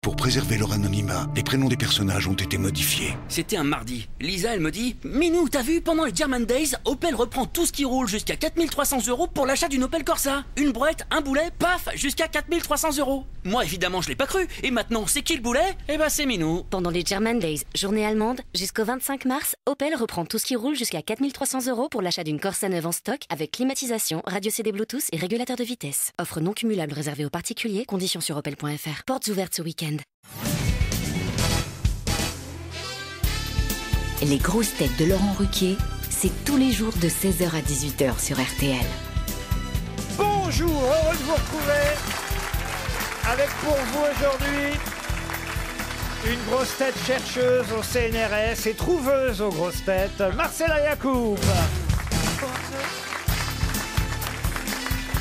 Pour préserver leur anonymat, les prénoms des personnages ont été modifiés. C'était un mardi. Lisa, elle me dit « Minou, t'as vu, pendant les German Days, Opel reprend tout ce qui roule jusqu'à 4300 € pour l'achat d'une Opel Corsa. Une brouette, un boulet, paf, jusqu'à 4300 €. Moi, évidemment, je l'ai pas cru. Et maintenant, c'est qui le boulet? Eh ben, c'est Minou. » Pendant les German Days, journée allemande, jusqu'au 25 mars, Opel reprend tout ce qui roule jusqu'à 4300 € pour l'achat d'une Corsa neuve en stock avec climatisation, radio CD Bluetooth et régulateur de vitesse. Offre non cumulable réservée aux particuliers, conditions sur opel.fr. Portes ouvertes ce week-end. Les grosses têtes de Laurent Ruquier, c'est tous les jours de 16h à 18h sur RTL. Bonjour, heureux de vous retrouver avec pour vous aujourd'hui une grosse tête chercheuse au CNRS et trouveuse aux grosses têtes, Marcella Yacoub.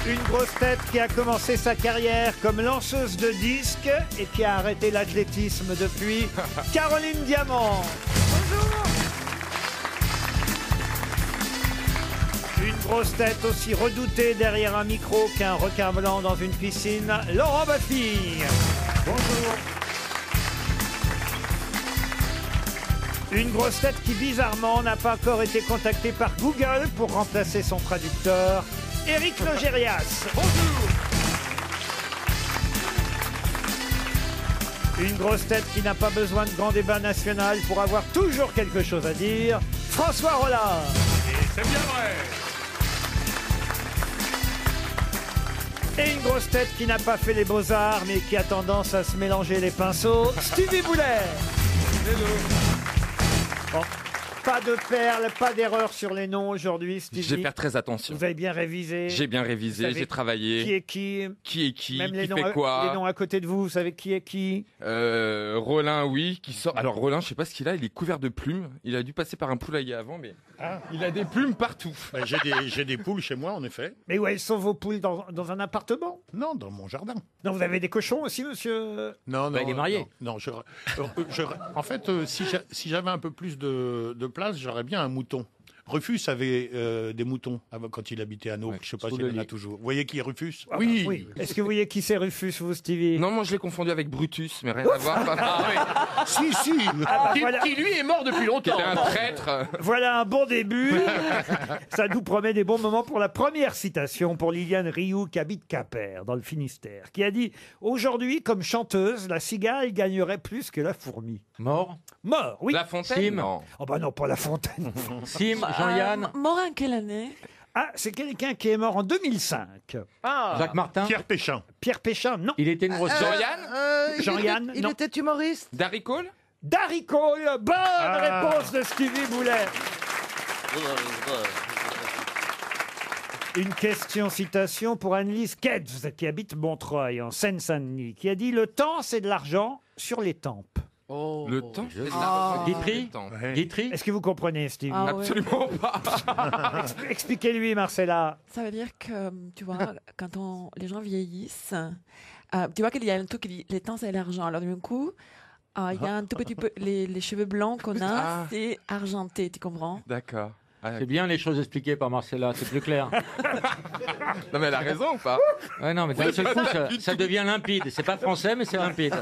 Une grosse tête qui a commencé sa carrière comme lanceuse de disques et qui a arrêté l'athlétisme depuis, Caroline Diamant. Bonjour. Une grosse tête aussi redoutée derrière un micro qu'un requin blanc dans une piscine, Laurent Baffy. Bonjour. Une grosse tête qui bizarrement n'a pas encore été contactée par Google pour remplacer son traducteur, Éric Logérias. Bonjour. Une grosse tête qui n'a pas besoin de grand débat national pour avoir toujours quelque chose à dire, François Rollin. Et c'est bien vrai. Et une grosse tête qui n'a pas fait les beaux-arts mais qui a tendance à se mélanger les pinceaux, Stevie Boulet. Bon. Pas de perles, pas d'erreur sur les noms aujourd'hui, Stevie. Je vais faire très attention. Vous avez bien révisé. J'ai bien révisé, j'ai travaillé. Qui est qui? Qui est qui? Même Qui les fait noms, quoi? les noms à côté de vous, vous savez qui est qui? Rollin, oui, qui sort. Alors Rollin, je sais pas ce qu'il a, il est couvert de plumes. Il a dû passer par un poulailler avant, mais il a des plumes partout. Bah, j'ai des poules chez moi, en effet. Mais où elles sont vos poules, dans un appartement? Non, dans mon jardin. Non, vous avez des cochons aussi, monsieur? Non, il est marié. Non, en fait, si j'avais un peu plus de place, j'aurais bien un mouton. Rufus avait des moutons quand il habitait à Naples. Ouais, je sais pas s'il en a toujours. Vous voyez qui est Rufus? Oui. Est-ce que vous voyez qui c'est Rufus, vous, Stevie? Non, moi je l'ai confondu avec Brutus, mais rien à voir. Si. Voilà. Qui lui est mort depuis longtemps. C'était un traître. Voilà un bon début. Ça nous promet des bons moments pour la première citation pour Liliane Rioux qui habite Quimper, dans le Finistère, qui a dit « Aujourd'hui, comme chanteuse, la cigale gagnerait plus que la fourmi. Mort. » Mort, oui. La Fontaine. Non. Oh bah non, pas La Fontaine. Sim, Jean-Yann. Mort en quelle année? Ah, c'est quelqu'un qui est mort en 2005. Jacques Martin. Pierre Péchin. Pierre Péchin, non. Il était une grosse Jean-Yann. Jean-Yann, Il non. était humoriste. Darry Cole. Darry Cole, bonne réponse de Stevie Boulet. Une question-citation pour Annelise Ketz, qui habite Montreuil, en Seine-Saint-Denis, qui a dit « Le temps, c'est de l'argent sur les tempes Le temps. Guitry. Guitry. » Est-ce que vous comprenez, Stevie? Ah ouais. Absolument pas. Expliquez-lui, Marcella. Ça veut dire que, tu vois, quand les gens vieillissent, tu vois qu'il y a un truc qui dit les temps c'est l'argent. Alors d'un coup, il y a un tout petit peu, les cheveux blancs qu'on a, c'est argenté, tu comprends? D'accord. C'est bien les choses expliquées par Marcella, c'est plus clair. Non mais elle a raison ou pas? Ouais, non, mais d'un seul coup, ça devient limpide. C'est pas français, mais c'est limpide.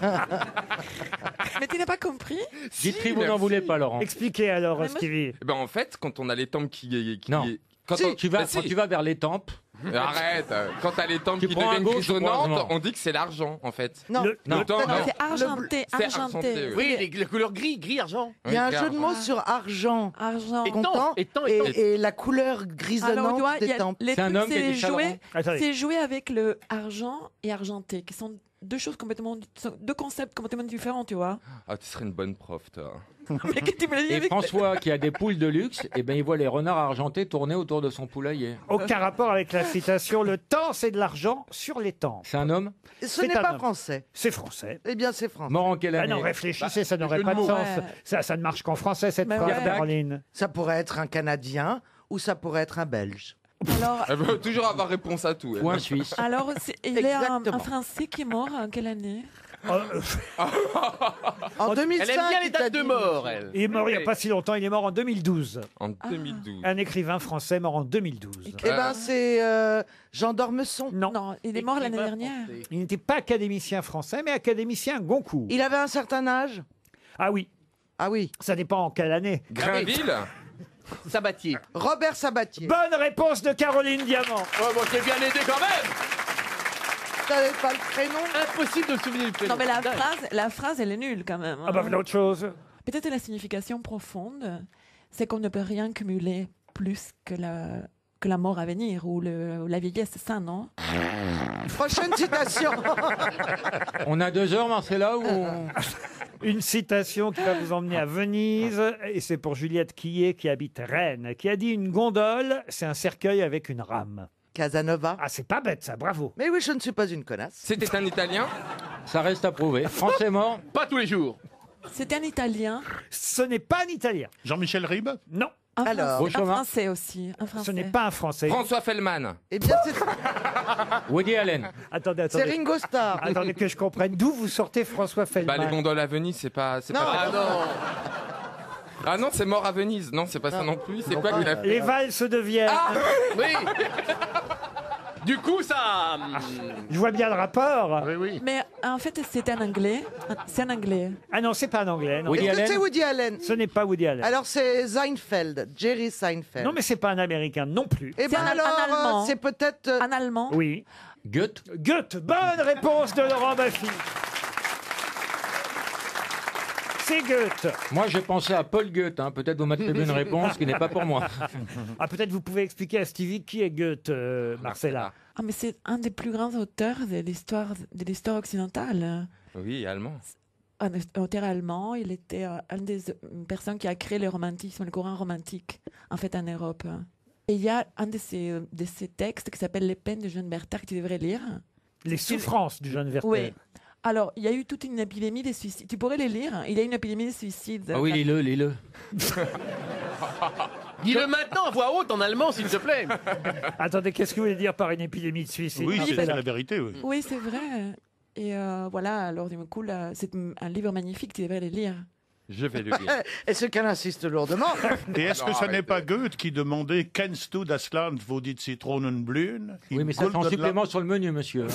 Mais tu n'as pas compris? Guitry, vous n'en voulez pas, Laurent. Expliquez alors, Mais moi, Stevie. Eh ben en fait, quand on a les tempes qui Non. Quand Quand tu vas vers les tempes, Arrête. Quand t'as les tempes Tu qui prends à deviennent gauche ou grisonnantes, droite? on dit que c'est l'argent en fait. Non. Le temps, non, non. c'est argenté, C'est argenté. argenté, oui, la couleur gris-argent. Il y a un Oui, jeu de mots sur argent. Argent. Content. Et la couleur Alors, tu grisonnante vois, il y des a tempes. les C'est un trucs, homme qui a c'est des chalerons. jouer, Attendez. c'est jouer avec le argent et argenté, qui sont deux choses complètement, deux concepts complètement différents, tu vois. Ah, tu serais une bonne prof, toi. Mais que tu me le dis Et avec- François, qui a des poules de luxe, eh ben, il voit les renards argentés tourner autour de son poulailler. Aucun rapport avec la citation « Le temps, c'est de l'argent sur les tempes C'est un homme Ce C'est n'est un pas homme. français. ». C'est français. Eh bien, c'est français. Mort en quelle Ah année? non, réfléchissez, ça n'aurait jeu de pas de mots. sens. Ouais. Ça ne marche qu'en français, cette Mais phrase, ouais. Caroline. Ça pourrait être un Canadien ou ça pourrait être un Belge. Alors, Elle veut toujours avoir réponse à tout. elle. Ou un Suisse. alors il y a un Exactement. Français qui est mort en quelle année? En 2005, Elle aime bien les il t'a dates de dit, mort, elle. Il est mort il n'y a pas si longtemps, il est mort en 2012. En 2012. Un écrivain français mort en 2012. Eh ben, c'est Jean d'Ormesson. Non, Non, il est mort l'année dernière. il n'était pas académicien français, mais académicien Goncourt. Il avait un certain âge. Ah oui, Ah oui. ça dépend en quelle année. Grainville. Sabatier. Robert Sabatier. Bonne réponse de Caroline Diamant. Oh, bon, t'es bien aidé quand même. T'avais pas le prénom? Impossible de se souvenir du prénom. Non, mais la phrase, elle est nulle quand même. Ah bah voilà autre chose. Peut-être la signification profonde, c'est qu'on ne peut rien cumuler plus que la mort à venir ou la vieillesse, c'est ça, non? Prochaine citation. On a 2 heures, Marcella, ou... Une citation qui va vous emmener à Venise, et c'est pour Juliette Quillet qui habite Rennes, qui a dit une gondole, c'est un cercueil avec une rame. Casanova. Ah, c'est pas bête ça, bravo. Mais oui, je ne suis pas une connasse. C'était un Italien. Ça reste à prouver. Français mort. Pas tous les jours. C'était un Italien. Ce n'est pas un Italien. Jean-Michel Ribes? Non, Alors, Un Français aussi. Un ce Français. n'est pas un Français. François Fellman. eh bien, c'est Woody Allen. Attendez, c'est attendez. Ringo Starr. Attendez que je comprenne. D'où vous sortez François Bah, Feldman? les gondoles à Venise, c'est pas. Non. Ah non. Ah non, c'est mort à Venise. Non, c'est pas ça non plus. C'est quoi qu'il a fait? Les valses de Vienne. Oui. Du coup, ça. Je vois bien le rapport. Oui, oui. Mais en fait, c'est un anglais. C'est un anglais. Ah non, c'est pas un anglais. Non. Woody Est-ce que Allen. c'est Woody Allen? Ce n'est pas Woody Allen. Alors, c'est Seinfeld. Jerry Seinfeld. Non, mais c'est pas un américain non plus. Eh C'est bien, un alors, Allemand. c'est peut-être. Un Allemand. Oui. Goethe. Goethe. Bonne réponse de Laurent Baffy. C'est Goethe. Moi, j'ai pensé à Paul Goethe. Hein. Peut-être vous m'attribuez une réponse qui n'est pas pour moi. Ah, peut-être vous pouvez expliquer à Stevie qui est Goethe, Marcella. Ah, mais c'est un des plus grands auteurs de l'histoire occidentale. Oui, allemand. Un auteur allemand, il était une des personnes qui a créé le romantisme, le courant romantique, en fait, en Europe. Et il y a un de ces textes qui s'appelle Les peines de Jeanne Bertha que tu devrais lire. Les souffrances du jeune Werther. Oui. Alors, il y a eu toute une épidémie de suicides. Tu pourrais les lire. Il y a une épidémie de suicides. Ah oui, lis-le, lis-le. Dis-le maintenant à voix haute en allemand, s'il te plaît. Attendez, qu'est-ce que vous voulez dire par une épidémie de suicide? Oui, c'est Marcella la vérité, oui. Oui, c'est vrai. Et voilà, alors du coup, là, c'est un livre magnifique, tu devrais le lire. Je vais le lire. Est-ce qu'elle insiste lourdement? Et est-ce que Non, ce n'est arrête. pas Goethe qui demandait Kennst du das Land, wo die Zitronen blühen? Oui, mais ça, c'est en supplément sur le menu, monsieur.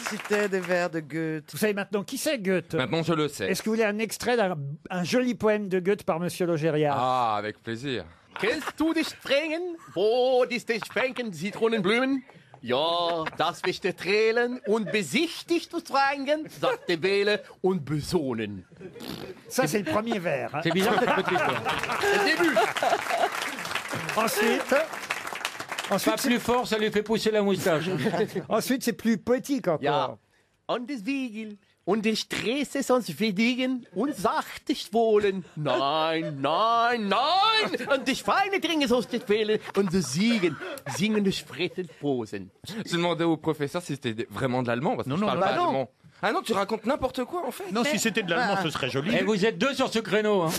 Citait des vers de Goethe. Vous savez maintenant qui c'est Goethe? Maintenant, je le sais. Est-ce que vous voulez un extrait d'un joli poème de Goethe par Monsieur Logérias? Ah, avec plaisir. Kennst du die Strengen, wo die Spenken Zitronen blühen? Ja, das wischt der Trälen und besichtigt du Strangen, sagt der Wähle und besonnen. Ça, c'est le premier vers. Hein. C'est bizarre cette petite. C'est le début. Ensuite, Pas plus fort, ça lui fait pousser la moustache. ensuite c'est plus poétique encore. Ja, und des Wiegel und der Stresse sonst verdigen und sachtest wohlen. Nein, nein, nein! Und die Schweine dringen sonst nicht fehlen und die Siegen singen des Spretten Posen. Je demandais au professeur si c'était vraiment de l'allemand, parce que Non, je non, parle non, pas non. allemand. Ah non, tu racontes n'importe quoi en fait. Non, si c'était de l'allemand, ce serait joli. Et vous êtes 2 sur ce créneau. Hein.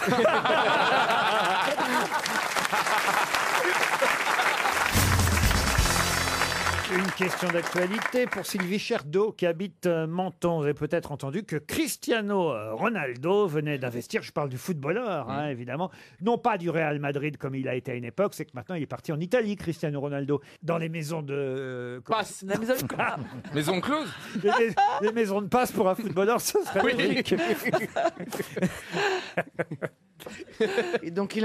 Une question d'actualité pour Sylvie Cherdeau qui habite Menton. Vous avez peut-être entendu que Cristiano Ronaldo venait d'investir, je parle du footballeur hein, évidemment, non pas du Real Madrid comme il a été à une époque, c'est que maintenant il est parti en Italie, Cristiano Ronaldo, dans les maisons de... Passe. La maison Maison close. les maisons de passe pour un footballeur, ça serait Oui. logique. Et donc, il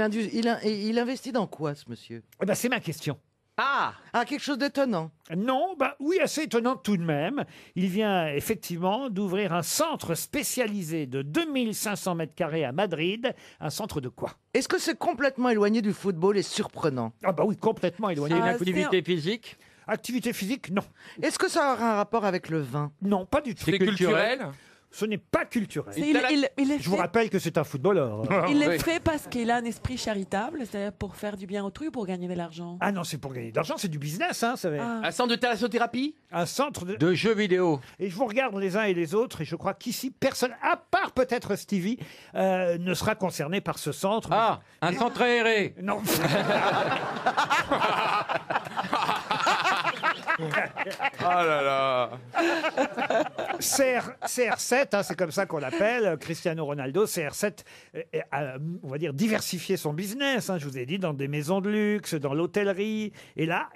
investit dans quoi, ce monsieur? Eh ben, c'est ma question. Ah! Ah, quelque chose d'étonnant. Non, bah oui, assez étonnant tout de même. Il vient effectivement d'ouvrir un centre spécialisé de 2500 mètres carrés à Madrid. Un centre de quoi? Est-ce que c'est complètement éloigné du football et surprenant? Ah bah oui, complètement C'est éloigné. une Ah, activité physique. Activité physique, non. Est-ce que ça aura un rapport avec le vin? Non, pas du tout. C'est culturel. Ce n'est pas culturel. Il Je vous rappelle que c'est un footballeur. Il le fait parce qu'il a un esprit charitable, c'est-à-dire pour faire du bien autrui ou pour gagner de l'argent. Ah non, c'est pour gagner de l'argent, c'est du business, hein, ça va. Ah. Un centre de thalassothérapie? Un centre de jeux vidéo. Et je vous regarde les uns et les autres, et je crois qu'ici, personne, à part peut-être Stevie, ne sera concerné par ce centre. Ah, un centre aéré. Non. Ah là là. CR7, hein, c'est comme ça qu'on l'appelle, Cristiano Ronaldo. CR7 a, on va dire, diversifié son business. Hein, je vous ai dit, dans des maisons de luxe, dans l'hôtellerie. Et là,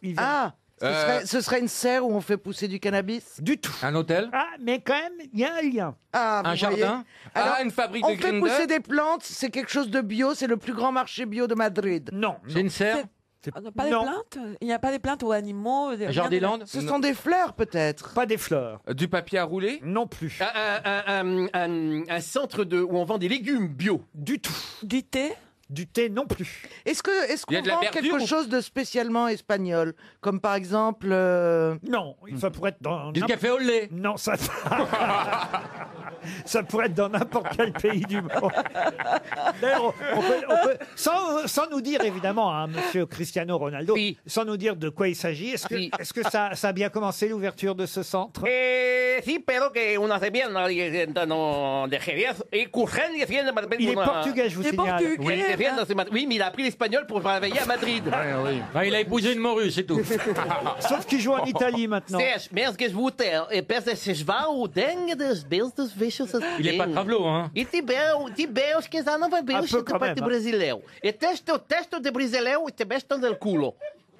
il vient... Ah, ce serait une serre où on fait pousser du cannabis? Du tout. Un hôtel? Ah, mais quand même, il y a un lien. Ah, Un vous jardin? voyez. Alors, Une fabrique on de fait Grindr? pousser des plantes, c'est quelque chose de bio, c'est le plus grand marché bio de Madrid. Non. C'est une serre? Pas des plantes? Il n'y a pas des plantes ou animaux? Jardiland? Ce sont des fleurs, peut-être? Pas des fleurs. Du papier à rouler? Non plus. Un centre où on vend des légumes bio? Du tout. Du thé? Du thé non plus. Est-ce Il y a qu'on de la vend verdure quelque ou- chose de spécialement espagnol? Comme par exemple... Non, ça pourrait être dans... Du café au lait? Non, ça... ça pourrait être dans n'importe quel pays du monde. D'ailleurs, on peut- sans nous dire, évidemment, hein, monsieur Cristiano Ronaldo, Oui. sans nous dire de quoi il s'agit, Oui. est-ce que ça a bien commencé, l'ouverture de ce centre? Sí, pero que una semana de Jerez y Curren defiende... Il est portugais, je vous C'est signale. portugais. Oui, oui, mais il a appris l'espagnol pour travailler à Madrid. Ah, il a épousé une morue, c'est tout. Sauf qu'il joue en Italie maintenant. Mas que se vão dengue dos belos dos bichos. Il est pas travelot, hein. E de belos que já não vai belos peu quand même, de hein. brasileiro. E testo de brasileiro e te bestam del culo.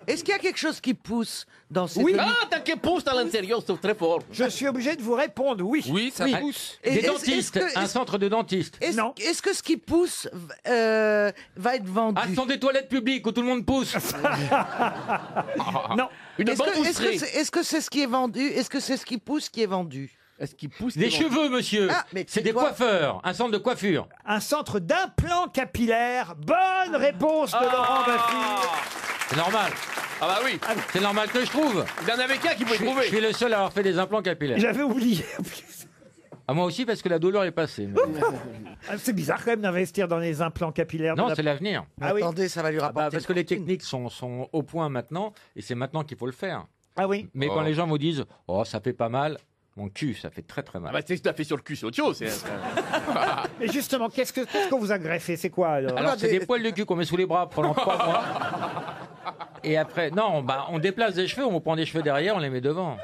Est-ce qu'il y a quelque chose qui pousse dans ces... Oui. Ah, t'as que pousse à l'intérieur, c'est très fort. Je suis obligé de vous répondre oui. Oui, ça pousse. Et Des est-ce- dentistes. est-ce que- Un est-ce- centre de dentistes. Non. Est-ce que ce qui pousse va être vendu? Ah, ce sont des toilettes publiques où tout le monde pousse. Non. Une Est-ce bambousserie. que c'est ce qui est vendu? Est-ce que c'est ce qui pousse qui est vendu? Est-ce qu'il pousse Des cheveux, monsieur. Ah, mais C'est tu des dois- coiffeurs. Un centre de coiffure. Un centre d'implants capillaires. Bonne réponse de Laurent Baffy. C'est normal. Ah bah oui, C'est normal que je trouve. il y en avait qu'un qui pouvait Je trouver. suis le seul à avoir fait des implants capillaires. J'avais oublié. Ah, moi aussi, parce que la douleur est passée. mais- Ah, c'est bizarre quand même d'investir dans les implants capillaires. de Non, la- c'est l'avenir. Ah oui. Attendez, ça va lui Ah rapporter. bah, parce que les une fortune. techniques sont au point maintenant, et c'est maintenant qu'il faut le faire. Ah oui. Mais quand les gens vous disent « Oh, ça fait pas mal », mon cul, ça fait très très mal. Ah bah tu l'as fait sur le cul, c'est autre chose. Mais justement, qu'est-ce qu'on vous a greffé? C'est quoi alors? Alors, c'est des poils de cul qu'on met sous les bras pendant 3 mois. Et après, non, bah, on déplace des cheveux, on prend des cheveux derrière, on les met devant.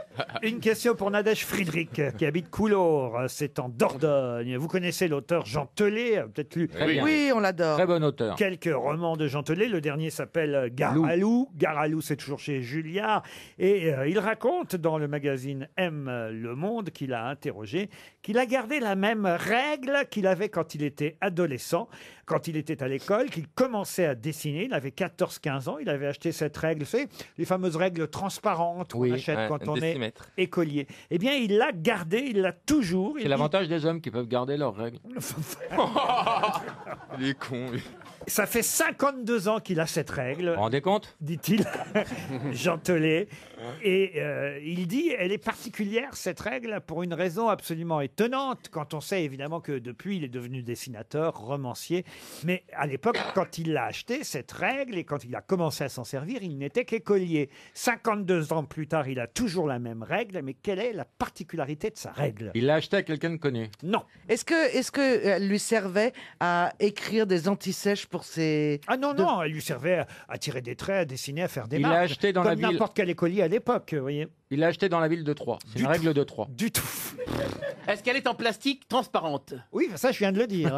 Une question pour Nadège Friedrich, qui habite Coulor, c'est en Dordogne. Vous connaissez l'auteur Jean Telet, peut-être lu Très bien. Oui, on l'adore. Très bon auteur. quelques romans de Jean Telet. Le dernier s'appelle Gare-à-Loup. Gare-à-Loup, c'est toujours chez Julliard. Et il raconte dans le magazine M Le Monde, qu'il a interrogé, qu'il a gardé la même règle qu'il avait quand il était adolescent, quand il était à l'école, qu'il commençait à dessiner. Il avait 14-15 ans. Il avait acheté cette règle, c'est les fameuses règles transparentes qu'on Oui, achète ouais, quand un on est décimètre. écolier. Eh bien, il l'a gardé, il l'a toujours. C'est Il l'avantage des hommes qui peuvent garder leurs règles. Il est con. lui. dit, ça fait 52 ans qu'il a cette règle. Vous vous rendez compte? Dit-il, Jean Telet. Et il dit, elle est particulière, cette règle, pour une raison absolument étonnante, quand on sait évidemment que depuis, il est devenu dessinateur, romancier. Mais à l'époque, quand il l'a acheté, cette règle, et quand il a commencé à s'en servir, il n'était qu'écolier. 52 ans plus tard, il a toujours la même règle, mais quelle est la particularité de sa règle? Il l'a acheté à quelqu'un de connu. Non. Est-ce que elle lui servait à écrire des antisèches pour ses... Ah non, non, elle lui servait à tirer des traits, à dessiner, à faire des Il l'a marques. acheté dans la comme ville. n'importe quel écolier à l'époque, vous voyez. Il l'a acheté dans la ville de Troyes. C'est une règle de Troyes. Du tout. Est-ce qu'elle est en plastique transparente? Oui, ça, je viens de le dire.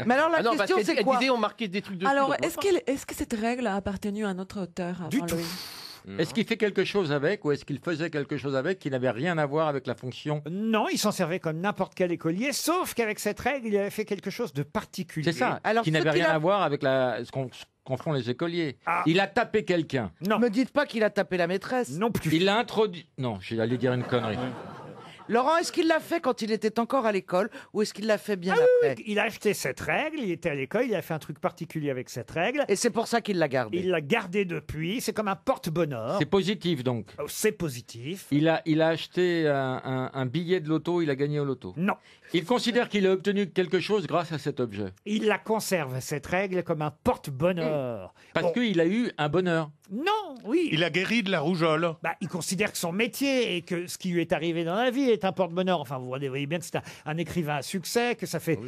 Mais alors la Ah non, parce question qu'elle c'est elle quoi? disait on marquait des trucs dessus. Alors, donc on est-ce voit que cette règle a appartenu à un autre auteur avant Du tout. lui? Est-ce qu'il fait quelque chose avec, ou est-ce qu'il faisait quelque chose avec qui n'avait rien à voir avec la fonction? Non, il s'en servait comme n'importe quel écolier, sauf qu'avec cette règle, il avait fait quelque chose de particulier. C'est ça, Alors, qui ce n'avait qu'il rien a- à voir avec ce qu'en font les écoliers. Ah. Il a tapé quelqu'un. Non, Me dites pas qu'il a tapé la maîtresse. non plus. Il l'a introduit. Non, j'allais dire une connerie. Laurent, est-ce qu'il l'a fait quand il était encore à l'école ou est-ce qu'il l'a fait bien après? Il a acheté cette règle, il était à l'école, il a fait un truc particulier avec cette règle. Et c'est pour ça qu'il l'a gardée. Il l'a gardée depuis, c'est comme un porte-bonheur. C'est positif donc. C'est positif. Il a acheté un billet de loto, il a gagné au loto. Non. Il considère qu'il a obtenu quelque chose grâce à cet objet. Il la conserve, cette règle, comme un porte-bonheur. Parce qu'il a eu un bonheur. Non, oui. Il a guéri de la rougeole. Il considère que son métier et que ce qui lui est arrivé dans la vie est un porte-bonheur. Enfin, vous voyez bien que c'est un écrivain à succès, que ça fait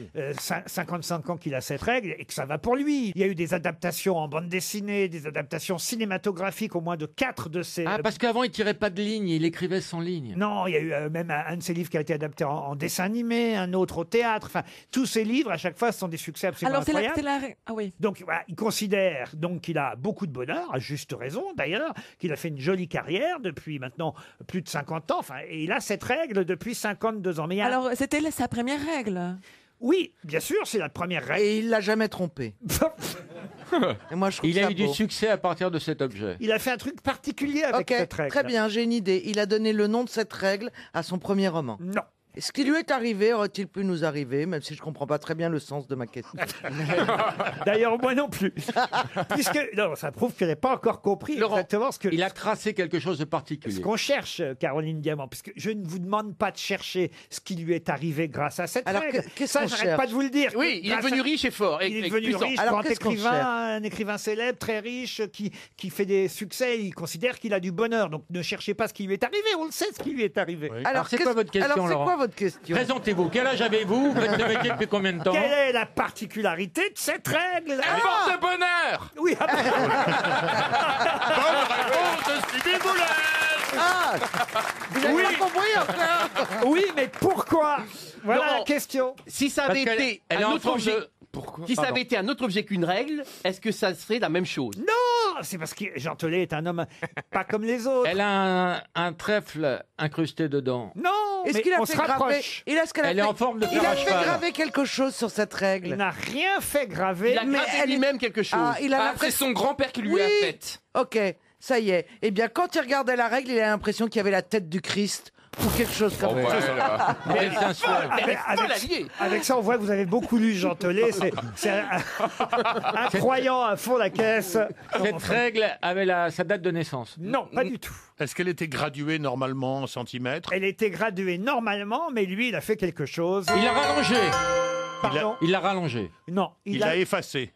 55 ans qu'il a cette règle et que ça va pour lui. Il y a eu des adaptations en bande dessinée, des adaptations cinématographiques, au moins de 4 de ces... Ah, parce qu'avant, il tirait pas de ligne, il écrivait sans ligne. Non, il y a eu même un de ses livres qui a été adapté en dessin animé, un autre au théâtre. Enfin, tous ces livres, à chaque fois, sont des succès absolument Alors, incroyables. Ah oui. Donc, voilà, il considère qu'il a beaucoup de bonheur, à juste raison d'ailleurs, qu'il a fait une jolie carrière depuis maintenant plus de 50 ans. Enfin, et il a cette règle depuis 52 ans. Mais Alors, c'était sa première règle. Oui, bien sûr, c'est la première règle. Et il l'a jamais trompé. Et moi, je trouve Il a ça eu du beau. succès à partir de cet objet. Il a fait un truc particulier avec cette règle. Très bien, j'ai une idée. Il a donné le nom de cette règle à son premier roman. Non. Ce qui lui est arrivé aurait-il pu nous arriver, même si je ne comprends pas très bien le sens de ma question. D'ailleurs, moi non plus. Puisque, non, ça prouve qu'elle n'est pas encore compris exactement ce que... Il a tracé quelque chose de particulier. Ce qu'on cherche, Caroline Diamant, puisque je ne vous demande pas de chercher ce qui lui est arrivé grâce à cette Alors, règle. qu'est-ce Ça, qu'on j'arrête cherche pas de vous le dire. Oui, il est Grâce devenu à- riche et fort. Il est devenu riche, Alors, grand qu'est-ce qu'on écrivain, cherche un écrivain célèbre, très riche, qui fait des succès. Il considère qu'il a du bonheur. Donc ne cherchez pas ce qui lui est arrivé. On le sait ce qui lui est arrivé. Alors, c'est quoi votre question, alors, c'est Laurent quoi votre question? Présentez-vous. Quel âge avez-vous? Vous faites ce métier depuis combien de temps? Quelle est la particularité de cette règle Un porte-bonheur. Oui, Bonne réponse de Stevie Boulet. Ah, vous avez Oui. pas compris encore? oui, mais pourquoi Voilà Laurent, la question. Si ça avait Parce qu'elle- été elle est un en autre forme objet, de... Pourquoi? si ça Pardon. avait été un autre objet qu'une règle, est-ce que ça serait la même chose? Non, c'est parce que Jean Telet est un homme pas comme les autres. Elle a un trèfle incrusté dedans. Non, Est-ce mais qu'il a on fait se graver rapproche. Elle est en forme de Il fer a à fait cheval. graver quelque chose sur cette Il règle. n'a rien fait graver. Il a mais gravé elle est- lui-même quelque chose. Ah, il a Ah, c'est l'impression. son grand-père qui lui Oui. a fait. Ok, ça y est. Eh bien, quand il regardait la règle, il a l'impression qu'il y avait la tête du Christ ou quelque chose comme Oh, ça. voilà. Elle s'inspire. Avec ça, on voit que vous avez beaucoup lu Jean Telet. C'est un croyant à fond la caisse. Cette règle avait sa date de naissance. Non, pas du tout. Est-ce qu'elle était graduée normalement en centimètres? Elle était graduée normalement, mais lui, il a fait quelque chose. Il l'a rallongé. Pardon. Il l'a rallongé. Non, Il a effacé.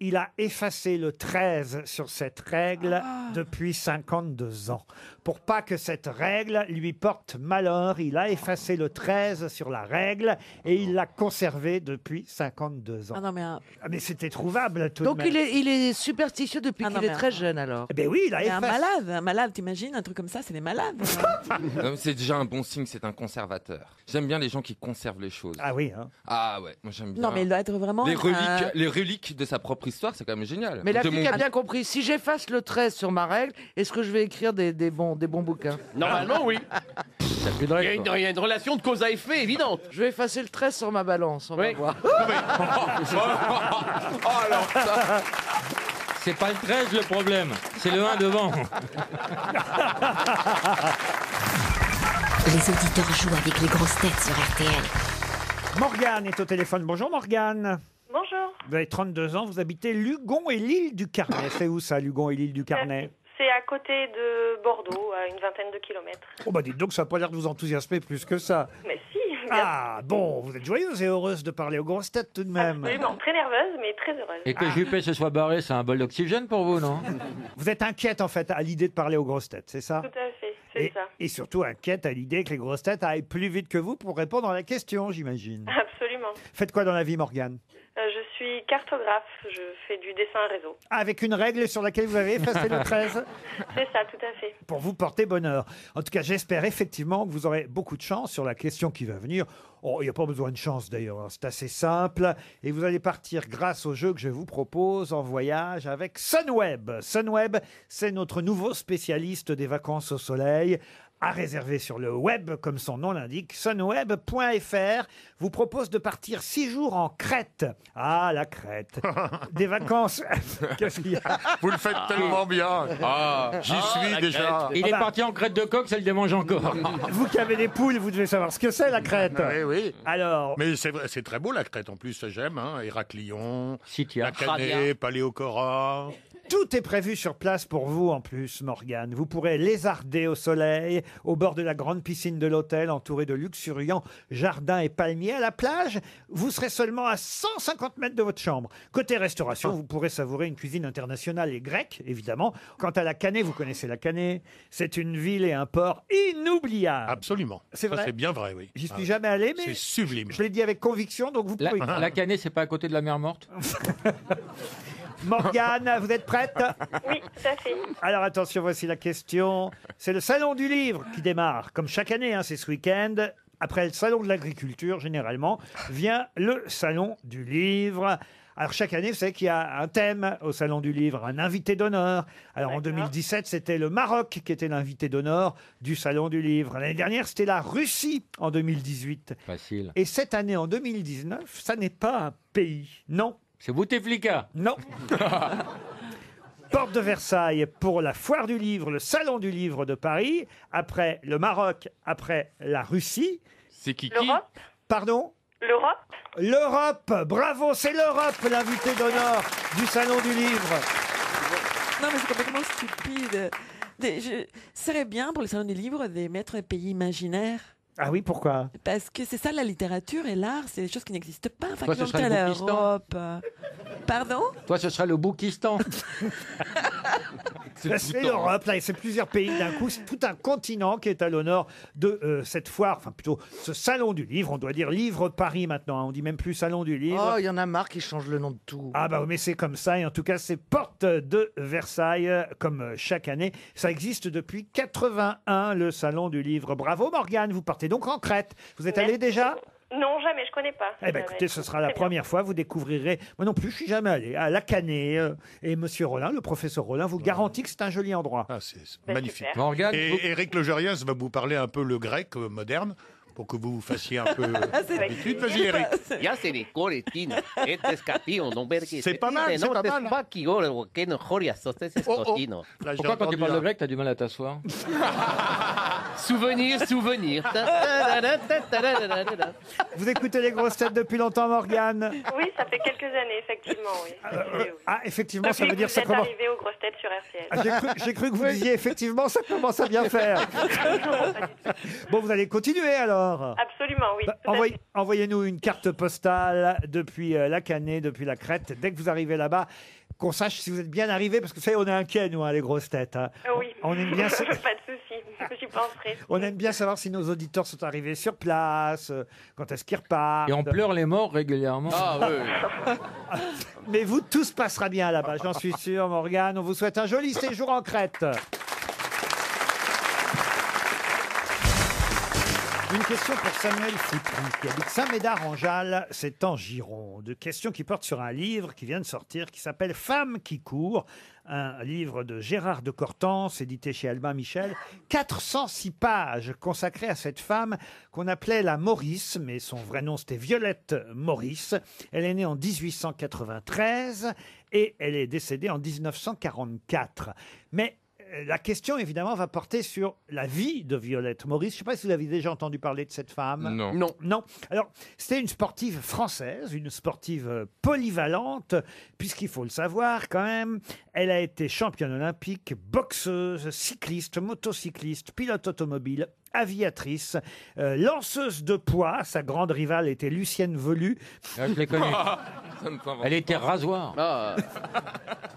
il a effacé le 13 sur cette règle depuis 52 ans. Pour pas que cette règle lui porte malheur, il a effacé le 13 sur la règle et il l'a conservé depuis 52 ans. Ah non, mais Ah, mais c'était trouvable tout Donc de même. il est superstitieux depuis Ah non, qu'il est mais- très jeune alors. Eh ben oui, il a mais un effacé. malade, t'imagines, un truc comme ça, c'est des malades. Non, mais c'est déjà un bon signe, c'est un conservateur. J'aime bien les gens qui conservent les choses. Ah oui, hein. Ah ouais, moi j'aime bien. Non, mais il doit être vraiment. Les reliques de sa propre histoire, c'est quand même génial. Mais la De fille mon- a bien compris, si j'efface le 13 sur ma règle, est-ce que je vais écrire des bons bouquins? Normalement, oui. Ça plus de Il y, a règle, une, quoi. il y a une relation de cause à effet évidente. Je vais effacer le 13 sur ma balance, on va Oui. voir. Oh alors ça. C'est pas le 13 le problème, c'est le 1 devant. Les auditeurs jouent avec les grosses têtes sur RTL. Morgane est au téléphone. Bonjour Morgane. Bonjour. Vous avez 32 ans, vous habitez Lugon et l'île du Carnet. C'est où ça, Lugon et l'île du Carnet? C'est à côté de Bordeaux, à une vingtaine de kilomètres. Oh bah dites donc, ça n'a pas l'air de vous enthousiasmer plus que ça. Mais si, bien Ah bon, vous êtes joyeuse et heureuse de parler aux grosses têtes tout de même. absolument. Très nerveuse, mais très heureuse. Et que Juppé se soit barré, c'est un bol d'oxygène pour vous, non? Vous êtes inquiète en fait à l'idée de parler aux grosses têtes, c'est ça? Tout à fait, c'est ça. Et surtout inquiète à l'idée que les grosses têtes aillent plus vite que vous pour répondre à la question, j'imagine. Absolument. Faites quoi dans la vie, Morgane? Je suis cartographe, je fais du dessin réseau. Avec une règle sur laquelle vous avez effacé le 13 C'est ça, tout à fait. pour vous porter bonheur. En tout cas, j'espère effectivement que vous aurez beaucoup de chance sur la question qui va venir. Oh, il n'y a pas besoin de chance d'ailleurs, hein. C'est assez simple. Et vous allez partir grâce au jeu que je vous propose en voyage avec Sunweb. Sunweb, c'est notre nouveau spécialiste des vacances au soleil. à réserver sur le web, comme son nom l'indique. Sunweb.fr vous propose de partir 6 jours en Crète. Ah, la Crète. Des vacances. Qu'est-ce qu'il y a? Vous le faites tellement bien. J'y suis déjà. Il est parti en crête de coq, ça le démange encore. Vous qui avez des poules, vous devez savoir ce que c'est, la Crète. Oui, oui. Alors. Mais c'est vrai, c'est très beau la Crète en plus, ça j'aime. Hein. Héraclion, Sitia. la Canée, Paléocora. Tout est prévu sur place pour vous en plus, Morgane. Vous pourrez lézarder au soleil, au bord de la grande piscine de l'hôtel, entouré de luxuriants jardins et palmiers. À la plage, vous serez seulement à 150 mètres de votre chambre. Côté restauration, vous pourrez savourer une cuisine internationale et grecque, évidemment. Quant à la Canée, vous connaissez la Canée. C'est une ville et un port inoubliables. Absolument. C'est vrai. Ça, c'est bien vrai, oui. J'y suis jamais allé, mais c'est sublime. je l'ai dit avec conviction, donc vous pouvez. La Canée, c'est pas à côté de la mer Morte? Morgane, vous êtes prête? Oui, tout à fait. Alors attention, voici la question. C'est le Salon du Livre qui démarre. Comme chaque année, hein, c'est ce week-end. Après le Salon de l'Agriculture, généralement, vient le Salon du Livre. Alors chaque année, vous savez qu'il y a un thème au Salon du Livre, un invité d'honneur. Alors en 2017, c'était le Maroc qui était l'invité d'honneur du Salon du Livre. L'année dernière, c'était la Russie en 2018. Facile. Et cette année, en 2019, ça n'est pas un pays. Non. C'est Bouteflika. Non. Porte de Versailles pour la Foire du Livre, le Salon du Livre de Paris. Après le Maroc, après la Russie. C'est qui? L'Europe. Pardon? L'Europe. L'Europe. Bravo, c'est l'Europe, l'invité d'honneur du Salon du Livre. Non, mais c'est complètement stupide. Ce serait bien pour le Salon du Livre de mettre un pays imaginaire. Ah oui, pourquoi? Parce que c'est ça, la littérature et l'art, c'est des choses qui n'existent pas. Enfin, Toi, qui ce ont serait à le Boukistan. l'Europe. Pardon? Toi, ce sera le Boukistan. C'est l'Europe, là, et c'est plusieurs pays d'un coup. C'est tout un continent qui est à l'honneur de cette foire, enfin plutôt ce Salon du Livre. On doit dire Livre Paris maintenant, hein. On dit même plus Salon du Livre. Oh, il y en a marre qui changent le nom de tout. Ah bah oui, mais c'est comme ça, et en tout cas c'est Porte de Versailles, comme chaque année. Ça existe depuis 81, le Salon du Livre. Bravo Morgane, vous partez donc en Crète. Vous êtes allé déjà? Non, jamais, je connais pas. Eh ben écoutez, ce sera la première fois, vous découvrirez. Moi non plus, je suis jamais allé à la Canée. Et Monsieur Rollin, le professeur Rollin, vous garantit que c'est un joli endroit. Ah, c'est magnifique. super. Morgane, Et Éric Logérias va vous parler un peu le grec moderne pour que vous fassiez un peu d'habitude. Vas-y Éric. Ya se le coretina, este escatino, non perché C'est pas mal, c'est pas mal. Pas qui che non choria sostes escotino. Là, j'ai pourquoi quand tu entendu parles un- de grec, t'as du mal à t'asseoir? Souvenir, souvenir. Vous écoutez les grosses têtes depuis longtemps, Morgane? Oui, ça fait quelques années, effectivement, oui. Oui. Ah, effectivement, ça Depuis veut que dire vous ça êtes commence. arrivé aux grosses têtes sur RTL. Ah, j'ai cru que vous disiez effectivement, ça commence à bien faire. Bon, vous allez continuer alors. Absolument, oui. Bah, tout à fait. envoyez-nous une carte postale depuis la Canée, depuis la Crète, dès que vous arrivez là-bas, qu'on sache si vous êtes bien arrivé, parce que vous savez, on est inquiets, nous, hein, les grosses têtes. Hein. Oui, On aime bien, pas de souci, j'y penserai. on aime bien savoir si nos auditeurs sont arrivés sur place, quand est-ce qu'ils repartent. Et on pleure les morts régulièrement. Ah oui. Mais vous, tout se passera bien là-bas, j'en suis sûr, Morgane. On vous souhaite un joli séjour en Crète. Une question pour Samuel Foutry, qui habite Saint-Médard-en-Jalles, c'est en Gironde. Question qui porte sur un livre qui vient de sortir, qui s'appelle Femmes qui courent, un livre de Gérard de Cortance, édité chez Albin Michel. 406 pages consacrées à cette femme qu'on appelait la Maurice, mais son vrai nom c'était Violette Maurice. Elle est née en 1893 et elle est décédée en 1944. Mais la question, évidemment, va porter sur la vie de Violette Maurice. Je ne sais pas si vous avez déjà entendu parler de cette femme. Non. Non. Non. Alors, c'était une sportive française, une sportive polyvalente, puisqu'il faut le savoir quand même, elle a été championne olympique, boxeuse, cycliste, motocycliste, pilote automobile, aviatrice, lanceuse de poids. Sa grande rivale était Lucienne Velu. Ah, je l'ai connue. Ça ne s'invente Elle était rasoir. Ah,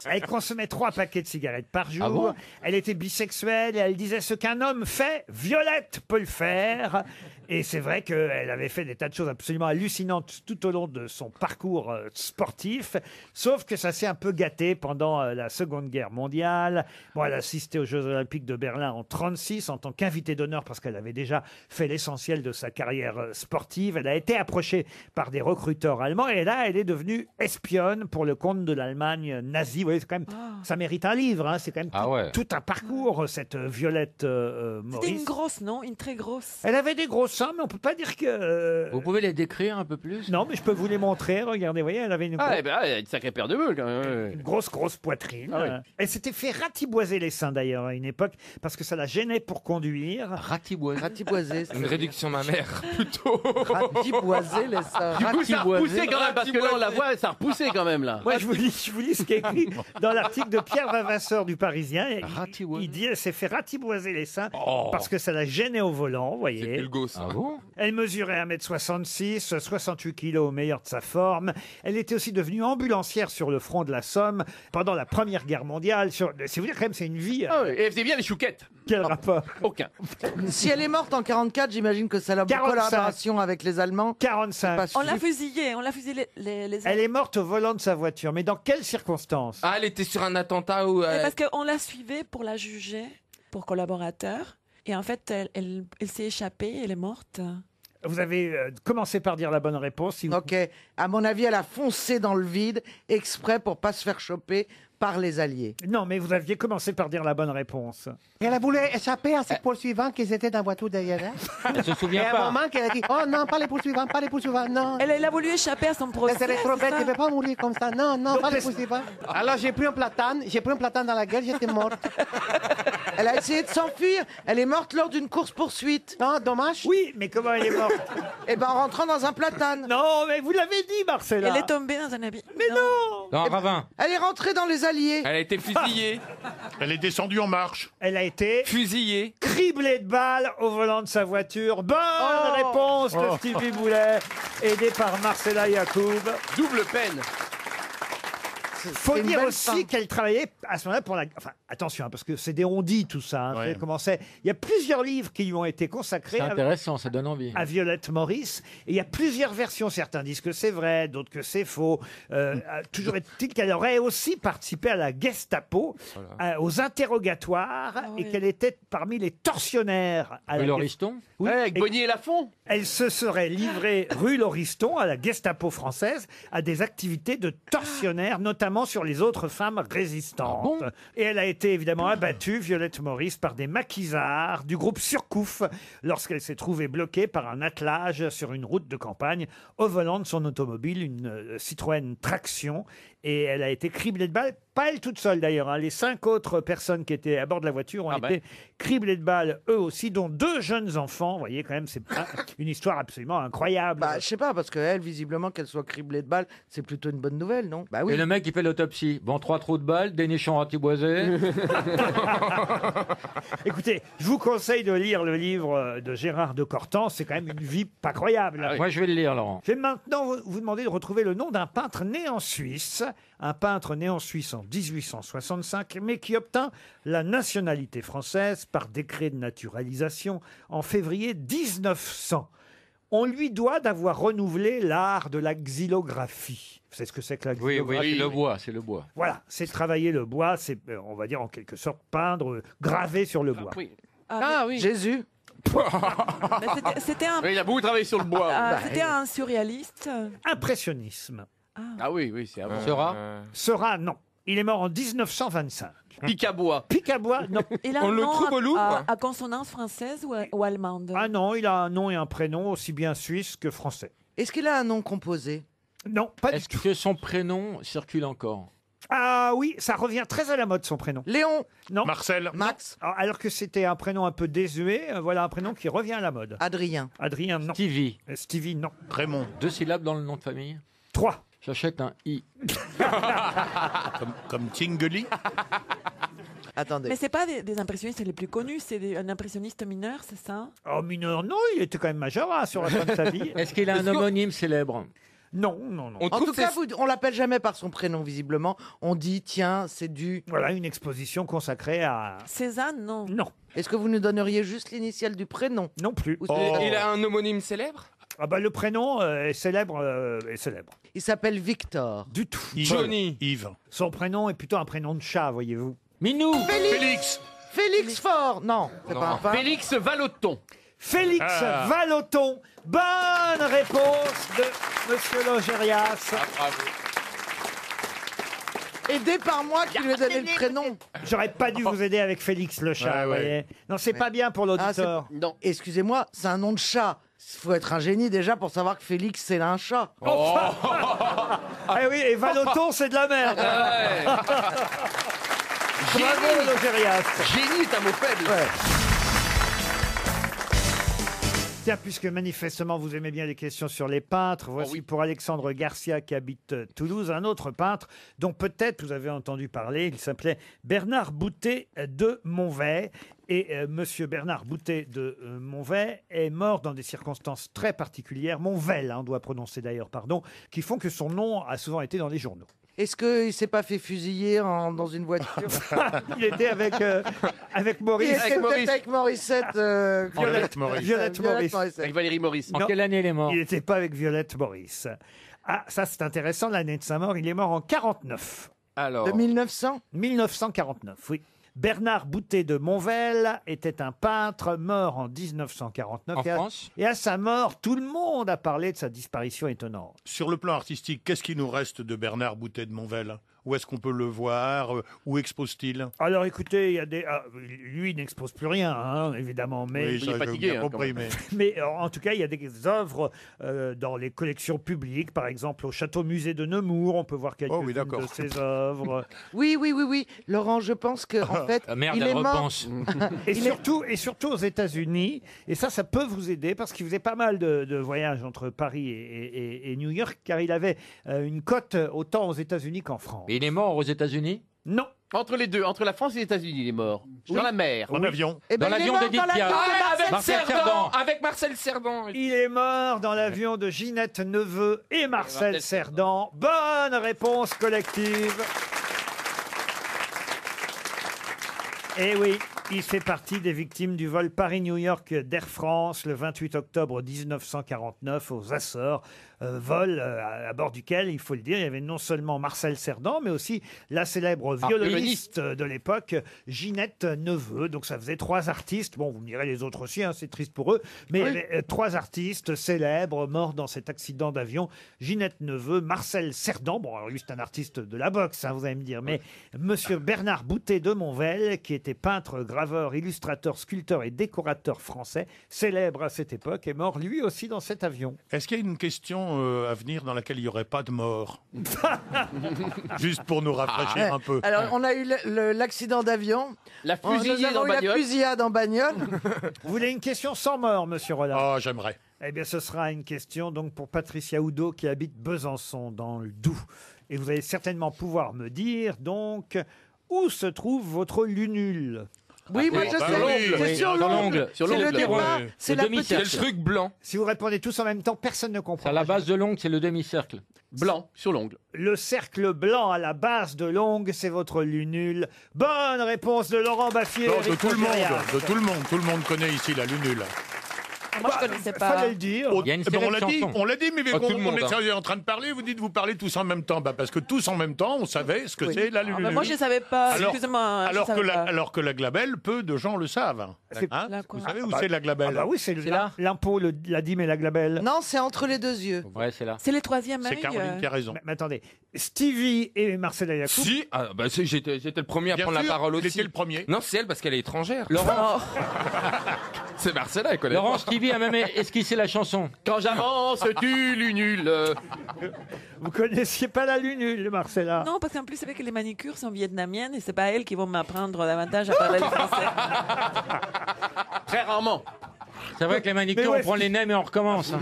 Elle consommait 3 paquets de cigarettes par jour. Ah bon? Elle était bisexuelle et elle disait ce qu'un homme fait, Violette peut le faire. Et c'est vrai qu'elle avait fait des tas de choses absolument hallucinantes tout au long de son parcours sportif. Sauf que ça s'est un peu gâté pendant la Seconde Guerre mondiale. Bon, elle a assisté aux Jeux Olympiques de Berlin en 1936 en tant qu'invitée d'honneur parce qu'elle avait déjà fait l'essentiel de sa carrière sportive. Elle a été approchée par des recruteurs allemands et là, elle est devenue espionne pour le compte de l'Allemagne nazie. Vous voyez, c'est quand même, ça mérite un livre. Hein. C'est quand même tout un parcours, cette Violette Maurice. C'était une grosse, non? Une très grosse. Elle avait des gros seins, mais on peut pas dire que... Vous pouvez les décrire un peu plus? Non, mais je peux vous les montrer. Regardez, vous voyez, elle avait une, une sacrée paire de boules, quand même. une grosse poitrine. Ah oui. Elle s'était fait ratiboiser les seins, d'ailleurs, à une époque, parce que ça la gênait pour conduire. Ratiboiser. Une réduction mammaire, plutôt. Ratiboiser les seins. Du coup, ça a repoussé quand même, parce que là, on la voit, ça a repoussé quand même, là. Moi, je vous lis ce qui est écrit dans l'article de Pierre Vavasseur du Parisien. Il dit elle s'est fait ratiboiser les seins parce que ça la gênait au volant, vous voyez. C'est Hugo, ça. Elle mesurait 1m66, 68 kg au meilleur de sa forme. Elle était aussi devenue ambulancière sur le front de la Somme pendant la Première Guerre mondiale. C'est vous dire quand même, c'est une vie. Ah oui, et elle faisait bien les chouquettes. Quel rapport? Aucun. Si elle est morte en 44, j'imagine que ça a beaucoup 45. collaboration avec les Allemands. 45. On l'a fusillée les Elle est morte au volant de sa voiture, mais dans quelles circonstances? Ah, elle était sur un attentat où... Parce qu'on la suivait pour la juger, pour collaborateur. Et en fait, elle s'est échappée, elle est morte. Vous avez commencé par dire la bonne réponse. Si vous... Ok. À mon avis, elle a foncé dans le vide exprès pour pas se faire choper par les Alliés. Non, mais vous aviez commencé par dire la bonne réponse. Et elle a voulu échapper à ses poursuivants qui étaient dans la voiture derrière elle. Elle se souvient Et à pas. un moment qu'elle a dit, oh non, pas les poursuivants, non. Elle a voulu échapper à son procès. Elle serait trop bête, elle ne veut pas mourir comme ça. Non, Donc, pas les poursuivants. Alors j'ai pris un platane dans la gueule, j'étais morte. Elle a essayé de s'enfuir. Elle est morte lors d'une course-poursuite. Non, dommage. Oui, mais comment elle est morte? Eh ben, en rentrant dans un platane. Non, mais vous l'avez dit, Marcella. Elle est tombée dans un habit. Mais non. Dans un ravin. Elle est rentrée dans les Alliés. Elle a été fusillée. Elle est descendue en marche. Elle a été Fusillée. criblée de balles au volant de sa voiture. Bonne réponse de Stevie Boulet, aidé par Marcella Yacoub. Double peine. Faut dire aussi qu'elle travaillait à ce moment-là pour la... Enfin, attention, hein, parce que c'est des on-dit tout ça. Hein, Ouais. Il y a plusieurs livres qui lui ont été consacrés C'est intéressant, ça donne envie. à Violette Maurice. Et il y a plusieurs versions. Certains disent que c'est vrai, d'autres que c'est faux. Toujours est-il qu'elle aurait aussi participé à la Gestapo, aux interrogatoires, et qu'elle était parmi les tortionnaires à la Lauriston. Oui, Ouais, avec et Bonnier et Lafont. elle se serait livrée rue Lauriston à la Gestapo française à des activités de tortionnaire, notamment sur les autres femmes résistantes. Et elle a été évidemment abattue, Violette Maurice, par des maquisards du groupe Surcouf lorsqu'elle s'est trouvée bloquée par un attelage sur une route de campagne au volant de son automobile, une Citroën Traction. Et elle a été criblée de balles, pas elle toute seule d'ailleurs. Hein. Les 5 autres personnes qui étaient à bord de la voiture ont été criblées de balles eux aussi, dont 2 jeunes enfants. Vous voyez quand même, c'est une histoire absolument incroyable. Bah, je sais pas, parce qu'elle, visiblement, qu'elle soit criblée de balles, c'est plutôt une bonne nouvelle, non? Bah oui. Et le mec, il fait l'autopsie. Bon, 3 trous de balles, des nichons ratiboisés. Écoutez, je vous conseille de lire le livre de Gérard de Cortan. C'est quand même une vie pas croyable. Moi, je vais le lire, Laurent. Je vais maintenant vous demander de retrouver le nom d'un peintre né en Suisse. Un peintre né en Suisse en 1865, mais qui obtint la nationalité française par décret de naturalisation en février 1900. On lui doit d'avoir renouvelé l'art de la xylographie. Vous savez ce que c'est que la Oui, xylographie? c'est le bois, c'est le bois. Voilà, c'est travailler le bois, c'est, on va dire en quelque sorte, peindre, graver sur le bois. Ah oui. Jésus. Mais c'était un, Il a beaucoup travaillé sur le bois. c'était un surréaliste. Impressionnisme. Ah oui, oui, c'est avant. Seurat, non. Il est mort en 1925. Picabois. Picabois, non. Il a un nom à consonance française ou allemande? Ah non, il a un nom et un prénom aussi bien suisse que français. Est-ce qu'il a un nom composé? Non, pas du tout. Est-ce que son prénom circule encore? Ah oui, ça revient très à la mode, son prénom. Léon. Non. Marcel. Max. Alors que c'était un prénom un peu désuet, voilà un prénom qui revient à la mode. Adrien. Adrien, non. Stevie. Stevie, non. Raymond. 2 syllabes dans le nom de famille? 3. J'achète un I. Comme Tingeli. Attendez. Mais c'est pas des impressionnistes les plus connus, c'est un impressionniste mineur, c'est ça? Oh, mineur, non, il était quand même majeur sur la fin de sa vie. Est-ce qu'il a un homonyme célèbre? Non, non, non. En tout cas, on l'appelle jamais par son prénom, visiblement. On dit, tiens, c'est du... Voilà, une exposition consacrée à... Cézanne, non. Non. Est-ce que vous nous donneriez juste l'initiale du prénom? Non plus. Il a un homonyme célèbre? Ah bah, le prénom est célèbre. Il s'appelle Victor. Du tout. Johnny. Yves. Son prénom est plutôt un prénom de chat, voyez-vous. Minou. Félix. Félix Faure. Non, c'est pas un pain. Félix Vallotton. Félix Vallotton. Bonne réponse de Monsieur Logérias. Aidé par moi qui lui ai donné le prénom. J'aurais pas dû vous aider avec Félix le chat, vous voyez. Non, c'est pas bien pour l'auditeur. Non, excusez-moi, c'est un nom de chat. Il faut être un génie déjà pour savoir que Félix, c'est un chat. Ah oui, et Vallotton, c'est de la merde. Bravo, Logérias. Génie est un mot faible. Tiens, puisque manifestement vous aimez bien les questions sur les peintres, voici pour Alexandre Garcia qui habite Toulouse, un autre peintre dont peut-être vous avez entendu parler. Il s'appelait Bernard Boutet de Monvet. Et monsieur Bernard Boutet de Monvet est mort dans des circonstances très particulières, Monvel, on doit prononcer d'ailleurs, pardon, qui font que son nom a souvent été dans les journaux. Est-ce qu'il s'est pas fait fusiller dans une voiture? Il était avec Maurice. Il était peut-être avec Morissette. Violette Maurice. Avec Valérie Maurice. En quelle année il est mort? Il n'était pas avec Violette Maurice. Ah, ça c'est intéressant, l'année de sa mort. Il est mort en 49. Alors. De 1900? 1949, oui. Bernard Boutet de Monvel était un peintre mort en 1949. En France ? Et à sa mort, tout le monde a parlé de sa disparition étonnante. Sur le plan artistique, qu'est-ce qui nous reste de Bernard Boutet de Monvel? Où est-ce qu'on peut le voir? Où expose-t-il? Alors écoutez, il y a des... lui, il n'expose plus rien, hein, évidemment. Mais... Oui, ça, il est fatigué. j'ai compris, mais... Mais en tout cas, il y a des œuvres dans les collections publiques. Par exemple, au Château-Musée de Nemours, on peut voir quelques-unes de ses œuvres. Oui. Laurent, je pense que en fait, merde, il elle est mort. repense. Et surtout aux États-Unis. Et ça peut vous aider parce qu'il faisait pas mal de voyages entre Paris et New York, car il avait une cote autant aux États-Unis qu'en France. Et il est mort aux États-Unis? Non. Entre les deux, entre la France et les États-Unis, il est mort. Dans la mer. En avion. Eh ben, Dans il est l'avion mort d'Edith dans l'avion Piaf. de Avec Marcel Cerdan. Cerdan. Avec Marcel Cerdan. Il est mort dans l'avion de Ginette Neveu et Marcel Cerdan. Bonne réponse collective. Eh oui, il fait partie des victimes du vol Paris-New York d'Air France le 28 octobre 1949 aux Açores. Vol à bord duquel, il faut le dire, il y avait non seulement Marcel Cerdan, mais aussi la célèbre violoniste de l'époque, Ginette Neveu. Donc ça faisait 3 artistes. Bon, vous me direz les autres aussi, hein, c'est triste pour eux. Mais il y avait 3 artistes célèbres morts dans cet accident d'avion. Ginette Neveu, Marcel Cerdan. Bon, alors lui, c'est un artiste de la boxe, hein, vous allez me dire. Mais monsieur Bernard Boutet de Monvel, qui était peintre, graveur, illustrateur, sculpteur et décorateur français, célèbre à cette époque, est mort lui aussi dans cet avion. Est-ce qu'il y a une question à venir dans laquelle il n'y aurait pas de mort? Juste pour nous rafraîchir un peu. Alors, on a eu l'accident d'avion. La Nous fusillade avons en eu la bagnole. fusillade en bagnole. Vous voulez une question sans mort, monsieur Rollin? Ah, j'aimerais. Eh bien, ce sera une question donc pour Patricia Oudot qui habite Besançon, dans le Doubs. Et vous allez certainement pouvoir me dire donc où se trouve votre lunule. Oui, moi je sais. C'est sur l'ongle. Sur C'est le l'ongle. départ. Oui. C'est Le la demi-cercle. petite. C'est le truc blanc. Si vous répondez tous en même temps, personne ne comprend. C'est à la base de l'ongle, c'est le demi-cercle. Blanc, sur l'ongle. Le cercle blanc à la base de l'ongle, c'est votre lunule. Bonne réponse de Laurent Baffier. Non, de Eric tout le monde. Logérias. De tout le monde. Tout le monde connaît ici la lunule. Moi, je connaissais pas. Fallait le dire. Il y a une Eh ben, série de chansons. on l'a dit, mais Oh, tout le on monde, est hein. sérieux en train de parler, vous parlez tous en même temps. Bah, parce que tous en même temps, on savait ce que c'est la lunule. Moi, je ne savais pas. Alors- Excusez-moi. Alors que la glabelle, peu de gens le savent. C'est- Hein La quoi Vous savez où bah- c'est la glabelle? Ah bah oui, c'est C'est là. l'impôt, la dîme et la glabelle. Non, c'est entre les deux yeux. Ouais, c'est là. C'est le troisième C'est œil. Caroline qui a raison. Mais attendez, Stevie et Marcel Yacoub. Si, j'étais le premier à Bien prendre la sûr, parole il aussi. était le premier. Non, c'est elle parce qu'elle est étrangère. Laurent, C'est Marcella, elle connaît. Laurent pas. Stevie a même esquissé la chanson. Quand j'avance, tu lunule. Vous connaissiez pas la lunule, Marcella? Non, parce qu'en plus, c'est vrai que les manicures sont vietnamiennes et c'est pas elles qui vont m'apprendre davantage à parler le français. Très rarement. C'est vrai que les manicures, Mais ouais, on prend les nems et on recommence. hein.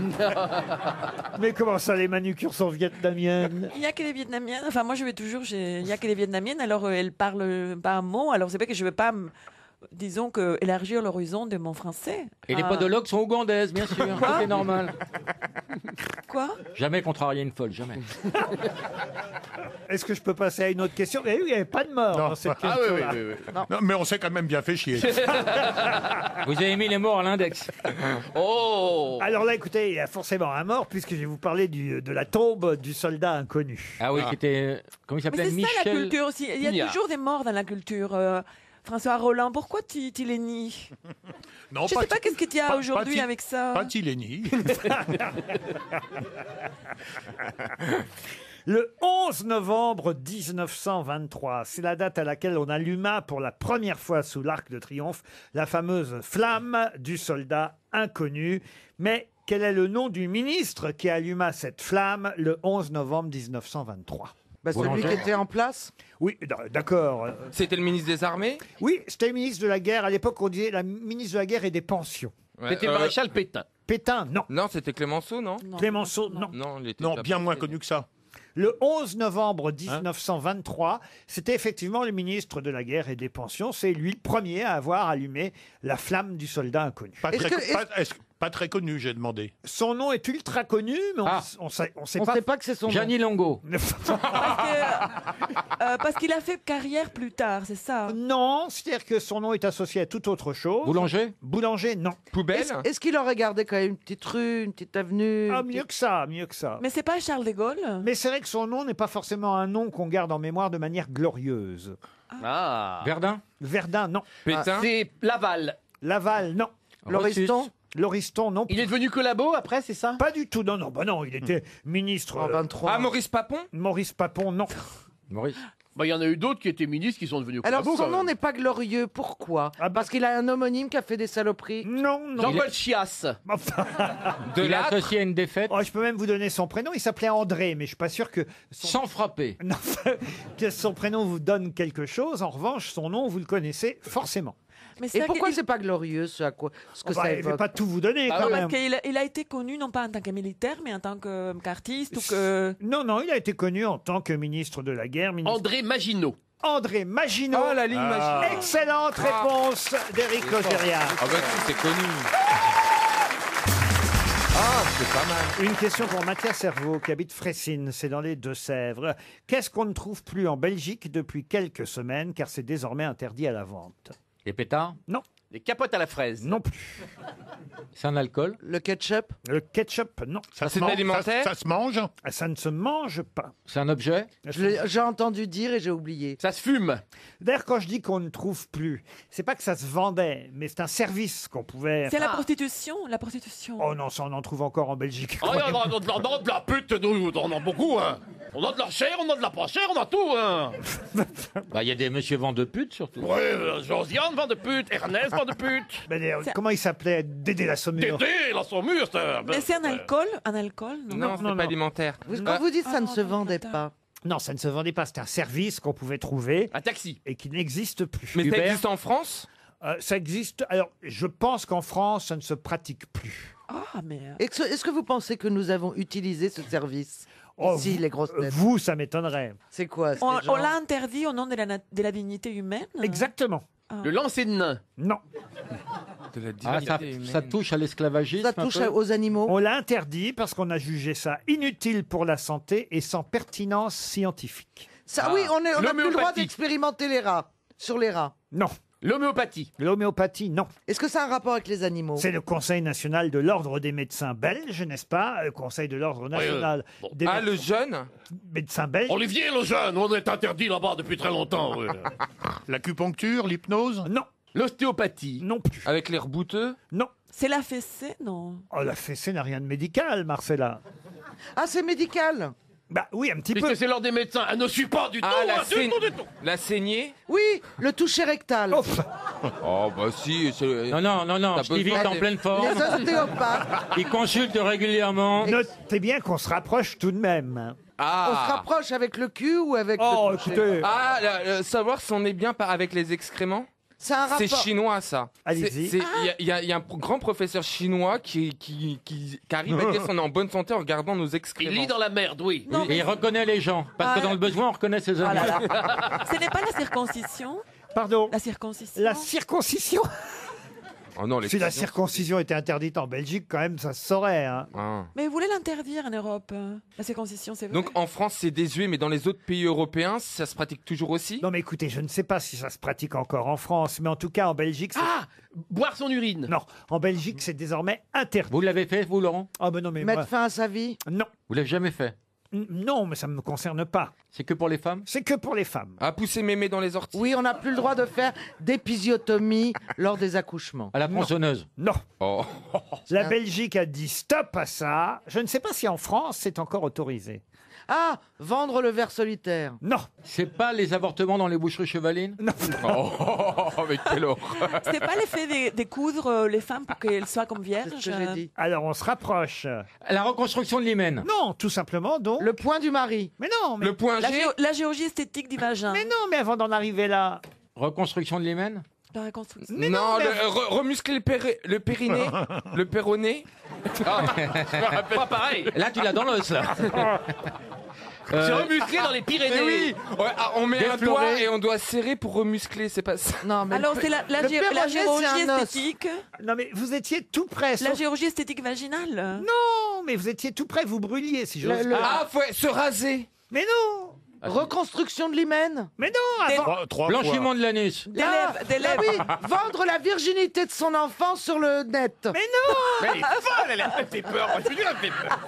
Mais comment ça, les manucures sont vietnamiennes? Il n'y a que les vietnamiennes. Enfin, moi, je vais toujours. Il n'y a que les vietnamiennes, alors elles parlent pas un mot. Alors, c'est vrai que je ne veux pas, disons, élargir l'horizon de mon français. Et les Ah. podologues sont ougandaises, bien sûr. Quoi C'est normal. Quoi? Jamais contrarier une folle, jamais. Est-ce que je peux passer à une autre question? Vous avez vu, il n'y avait pas de mort dans cette Ah question. oui, oui, oui, oui. Non, mais on s'est quand même bien fait chier. Vous avez mis les morts à l'index. Oh! Alors là, écoutez, il y a forcément un mort, puisque je vais vous parler de la tombe du soldat inconnu. Ah oui, qui était... Comment il Mais s'appelait? c'est ça la Michel... culture aussi. Il y a Nia. toujours des morts dans la culture. François Rollin, pourquoi tu les nies? Non, Je sais pas qu'est-ce qu'il y a pas- aujourd'hui pas- avec ça. Pas Tileni. Le 11 novembre 1923, c'est la date à laquelle on alluma pour la première fois sous l'Arc de Triomphe la fameuse flamme du soldat inconnu. Mais quel est le nom du ministre qui alluma cette flamme le 11 novembre 1923? Bah, celui qui était en place. Oui, d'accord. C'était le ministre des Armées? Oui, c'était le ministre de la Guerre. À l'époque, on disait la ministre de la Guerre et des pensions. C'était le maréchal Pétain. Pétain, non. Non, c'était Clémenceau, non? Clémenceau, non. Non, il était Non, pas bien moins passé. connu que ça. Le 11 novembre 1923, c'était effectivement le ministre de la Guerre et des Pensions. C'est lui le premier à avoir allumé la flamme du soldat inconnu. Pas très connu, j'ai demandé. Son nom est ultra connu, mais on sait pas que c'est son Gianni Longo. Parce qu'il a fait carrière plus tard, c'est ça? Non, c'est-à-dire que son nom est associé à toute autre chose. Boulanger? Boulanger, non. Poubelle? Est-ce qu'il aurait gardé quand même une petite rue, une petite avenue? Ah, mieux que ça, mieux que ça. Mais c'est pas Charles de Gaulle? Mais c'est vrai que son nom n'est pas forcément un nom qu'on garde en mémoire de manière glorieuse. Ah. Verdun? Verdun, non. Pétain? C'est Laval. Laval, non. Lauriston? Lauriston, non. Il est devenu collabo après, c'est ça? Pas du tout, non, non, bah non, il était ministre. En 23. Ah, Maurice Papon? Maurice Papon, non. Maurice. Bah, il y en a eu d'autres qui étaient ministres qui sont devenus Alors collabos. son quand nom même. n'est pas glorieux, pourquoi? Parce qu'il a un homonyme qui a fait des saloperies. Non, non. Jean-Paul Chiasse. De Il est Lattre? associé à une défaite? Oh, je peux même vous donner son prénom. Il s'appelait André, mais je suis pas sûr que Sans frapper. non, que son prénom vous donne quelque chose. En revanche, son nom, vous le connaissez forcément. Mais Et pourquoi c'est pas glorieux ce à quoi ce que Bah, ça je vais évoque? pas tout vous donner Non, quand parce même. qu'il a été connu non pas en tant que militaire, mais en tant qu'artiste ou que... Non, non, il a été connu en tant que ministre de la Guerre. André Maginot. André Maginot. Oh, la ligne Maginot. Excellente réponse d'Éric Logérias. Ah bah si, c'est connu. Ah, c'est pas mal. Une question pour Mathias Cerveau qui habite Fressines, c'est dans les Deux-Sèvres. Qu'est-ce qu'on ne trouve plus en Belgique depuis quelques semaines car c'est désormais interdit à la vente? Les pétards? Non. Les capotes à la fraise. Non plus. C'est un alcool? Le ketchup? Le ketchup, non. C'est alimentaire? Ça se mange? Ça ne se mange pas. C'est un objet? J'ai entendu dire et j'ai oublié. Ça se fume. D'ailleurs, quand je dis qu'on ne trouve plus, c'est pas que ça se vendait, mais c'est un service qu'on pouvait... C'est la prostitution, la prostitution. Oh non, ça on en trouve encore en Belgique. Oh, on a de la pute, nous, on en a beaucoup, hein. On a de la chair, on a de la pas chair, on a tout, hein. Bah, il y a des monsieur vend de pute, surtout. Ouais, Josiane vend de pute, Ernest vend de pute. Mais d'ailleurs, comment il s'appelait? Dédé la Saumure. Dédé, la Saumure, Mais c'est un alcool? Un alcool? Non, c'est pas alimentaire. Quand vous dites ça ne se vendait pas. Non, ça ne se vendait pas. C'était un service qu'on pouvait trouver. Un taxi. Et qui n'existe plus. Mais ça Uber, existe en France? ça existe. Alors, je pense qu'en France, ça ne se pratique plus. Ah, mais... Est-ce que vous pensez que nous avons utilisé ce service? Oh, Ici, les grosses têtes. Vous, ça m'étonnerait. C'est quoi? On l'a interdit au nom de la dignité humaine? Exactement. Le lancer de nain. Non. De la Ah, dignité humaine. ça touche à l'esclavagisme? Ça touche aux animaux? On l'a interdit parce qu'on a jugé ça inutile pour la santé et sans pertinence scientifique. Ça, oui, on n'a plus le droit l'homéopathie. d'expérimenter les rats. Sur les rats. Non. L'homéopathie. L'homéopathie, non. Est-ce que ça a un rapport avec les animaux? C'est le Conseil national de l'ordre des médecins belges, n'est-ce pas? Le Conseil de l'ordre national des Ah, le jeune? médecins belges. Olivier le jeune, on est interdit là-bas depuis très longtemps. ouais. L'acupuncture, l'hypnose? Non. L'ostéopathie. Non plus. Avec l'air bouteux? Non. C'est la fessée, non? Oh, la fessée n'a rien de médical, Marcella. Ah, c'est médical? Bah oui, un petit peu. Puisque c'est l'ordre des médecins, elle ne suit pas du tout, Ah, hein, du tout, du tout. la saignée? Oui, le toucher rectal. Oh, Oh, bah si. Non, T'as Stevie besoin est en des- pleine forme. Les ostéopathes. Il consulte régulièrement. notez bien qu'on se rapproche tout de même. On se Ah. rapproche avec le cul ou avec Oh, le toucher? écoutez. Ah, savoir si on est bien avec les excréments? C'est un rapport. C'est chinois, ça. Allez-y. Il y a un grand professeur chinois qui arrive à dire si on est en bonne santé en regardant nos Il excréments. lit dans la merde, oui. Non, Et il reconnaît les gens. Parce que dans le besoin, on reconnaît ses amis. Ce n'est pas la circoncision? Pardon. La circoncision? La circoncision. Oh non, Si la circoncision était interdite en Belgique, quand même, ça se saurait. Hein. Ah. Mais vous voulez l'interdire en Europe, la circoncision, c'est vrai. Donc en France, c'est désuet, mais dans les autres pays européens, ça se pratique toujours aussi? Non, mais écoutez, je ne sais pas si ça se pratique encore en France, mais en tout cas, en Belgique... Boire son urine. Non, en Belgique, c'est désormais interdit. Vous l'avez fait, vous, Laurent? Ah ben non, mais Mettre moi... fin à sa vie? Non. Vous l'avez jamais fait? Non, mais ça ne me concerne pas. C'est que pour les femmes? C'est que pour les femmes. À pousser mémé dans les orties? Oui, on n'a plus le droit de faire d'épisiotomie lors des accouchements. À la tronçonneuse? Non. Oh. La Belgique a dit stop à ça. Je ne sais pas si en France, c'est encore autorisé. Ah, vendre le ver solitaire. Non. C'est pas les avortements dans les boucheries chevalines? Non. Oh, mais quelle horreur. C'est pas l'effet de coudre les femmes pour qu'elles soient comme vierges? C'est ce que j'ai dit. Alors, on se rapproche. La reconstruction de l'hymen? Non, tout simplement, donc... Le point du mari. Mais non, mais... Le point G? La géorgie esthétique du vagin. Mais non, mais avant d'en arriver là... Reconstruction de l'hymen? La reconstruction. Mais non, mais- remuscler le périnée, le péroné. Pas pareil. Là, tu l'as dans l'os, là. C'est remusclé dans les Pyrénées. Mais oui, ouais, on met un Défloré. doigt et on doit serrer pour remuscler, c'est pas ça. Non, mais Alors, c'est la le péroné, géorgie c'est un os. esthétique. Non, mais vous étiez tout près. La sauf- géorgie esthétique vaginale. Non, mais vous étiez tout près, vous brûliez, si j'ose. Ah, faut se raser. Mais non. Reconstruction de l'hymen. Mais non, avant... Trois Blanchiment fois. de l'anus? Des lèvres, des Ah lèvres. oui, vendre la virginité de son enfant sur le net. Mais non. Mais elle est folle, elle fait peur. Moi, je veux dire, elle fait peur.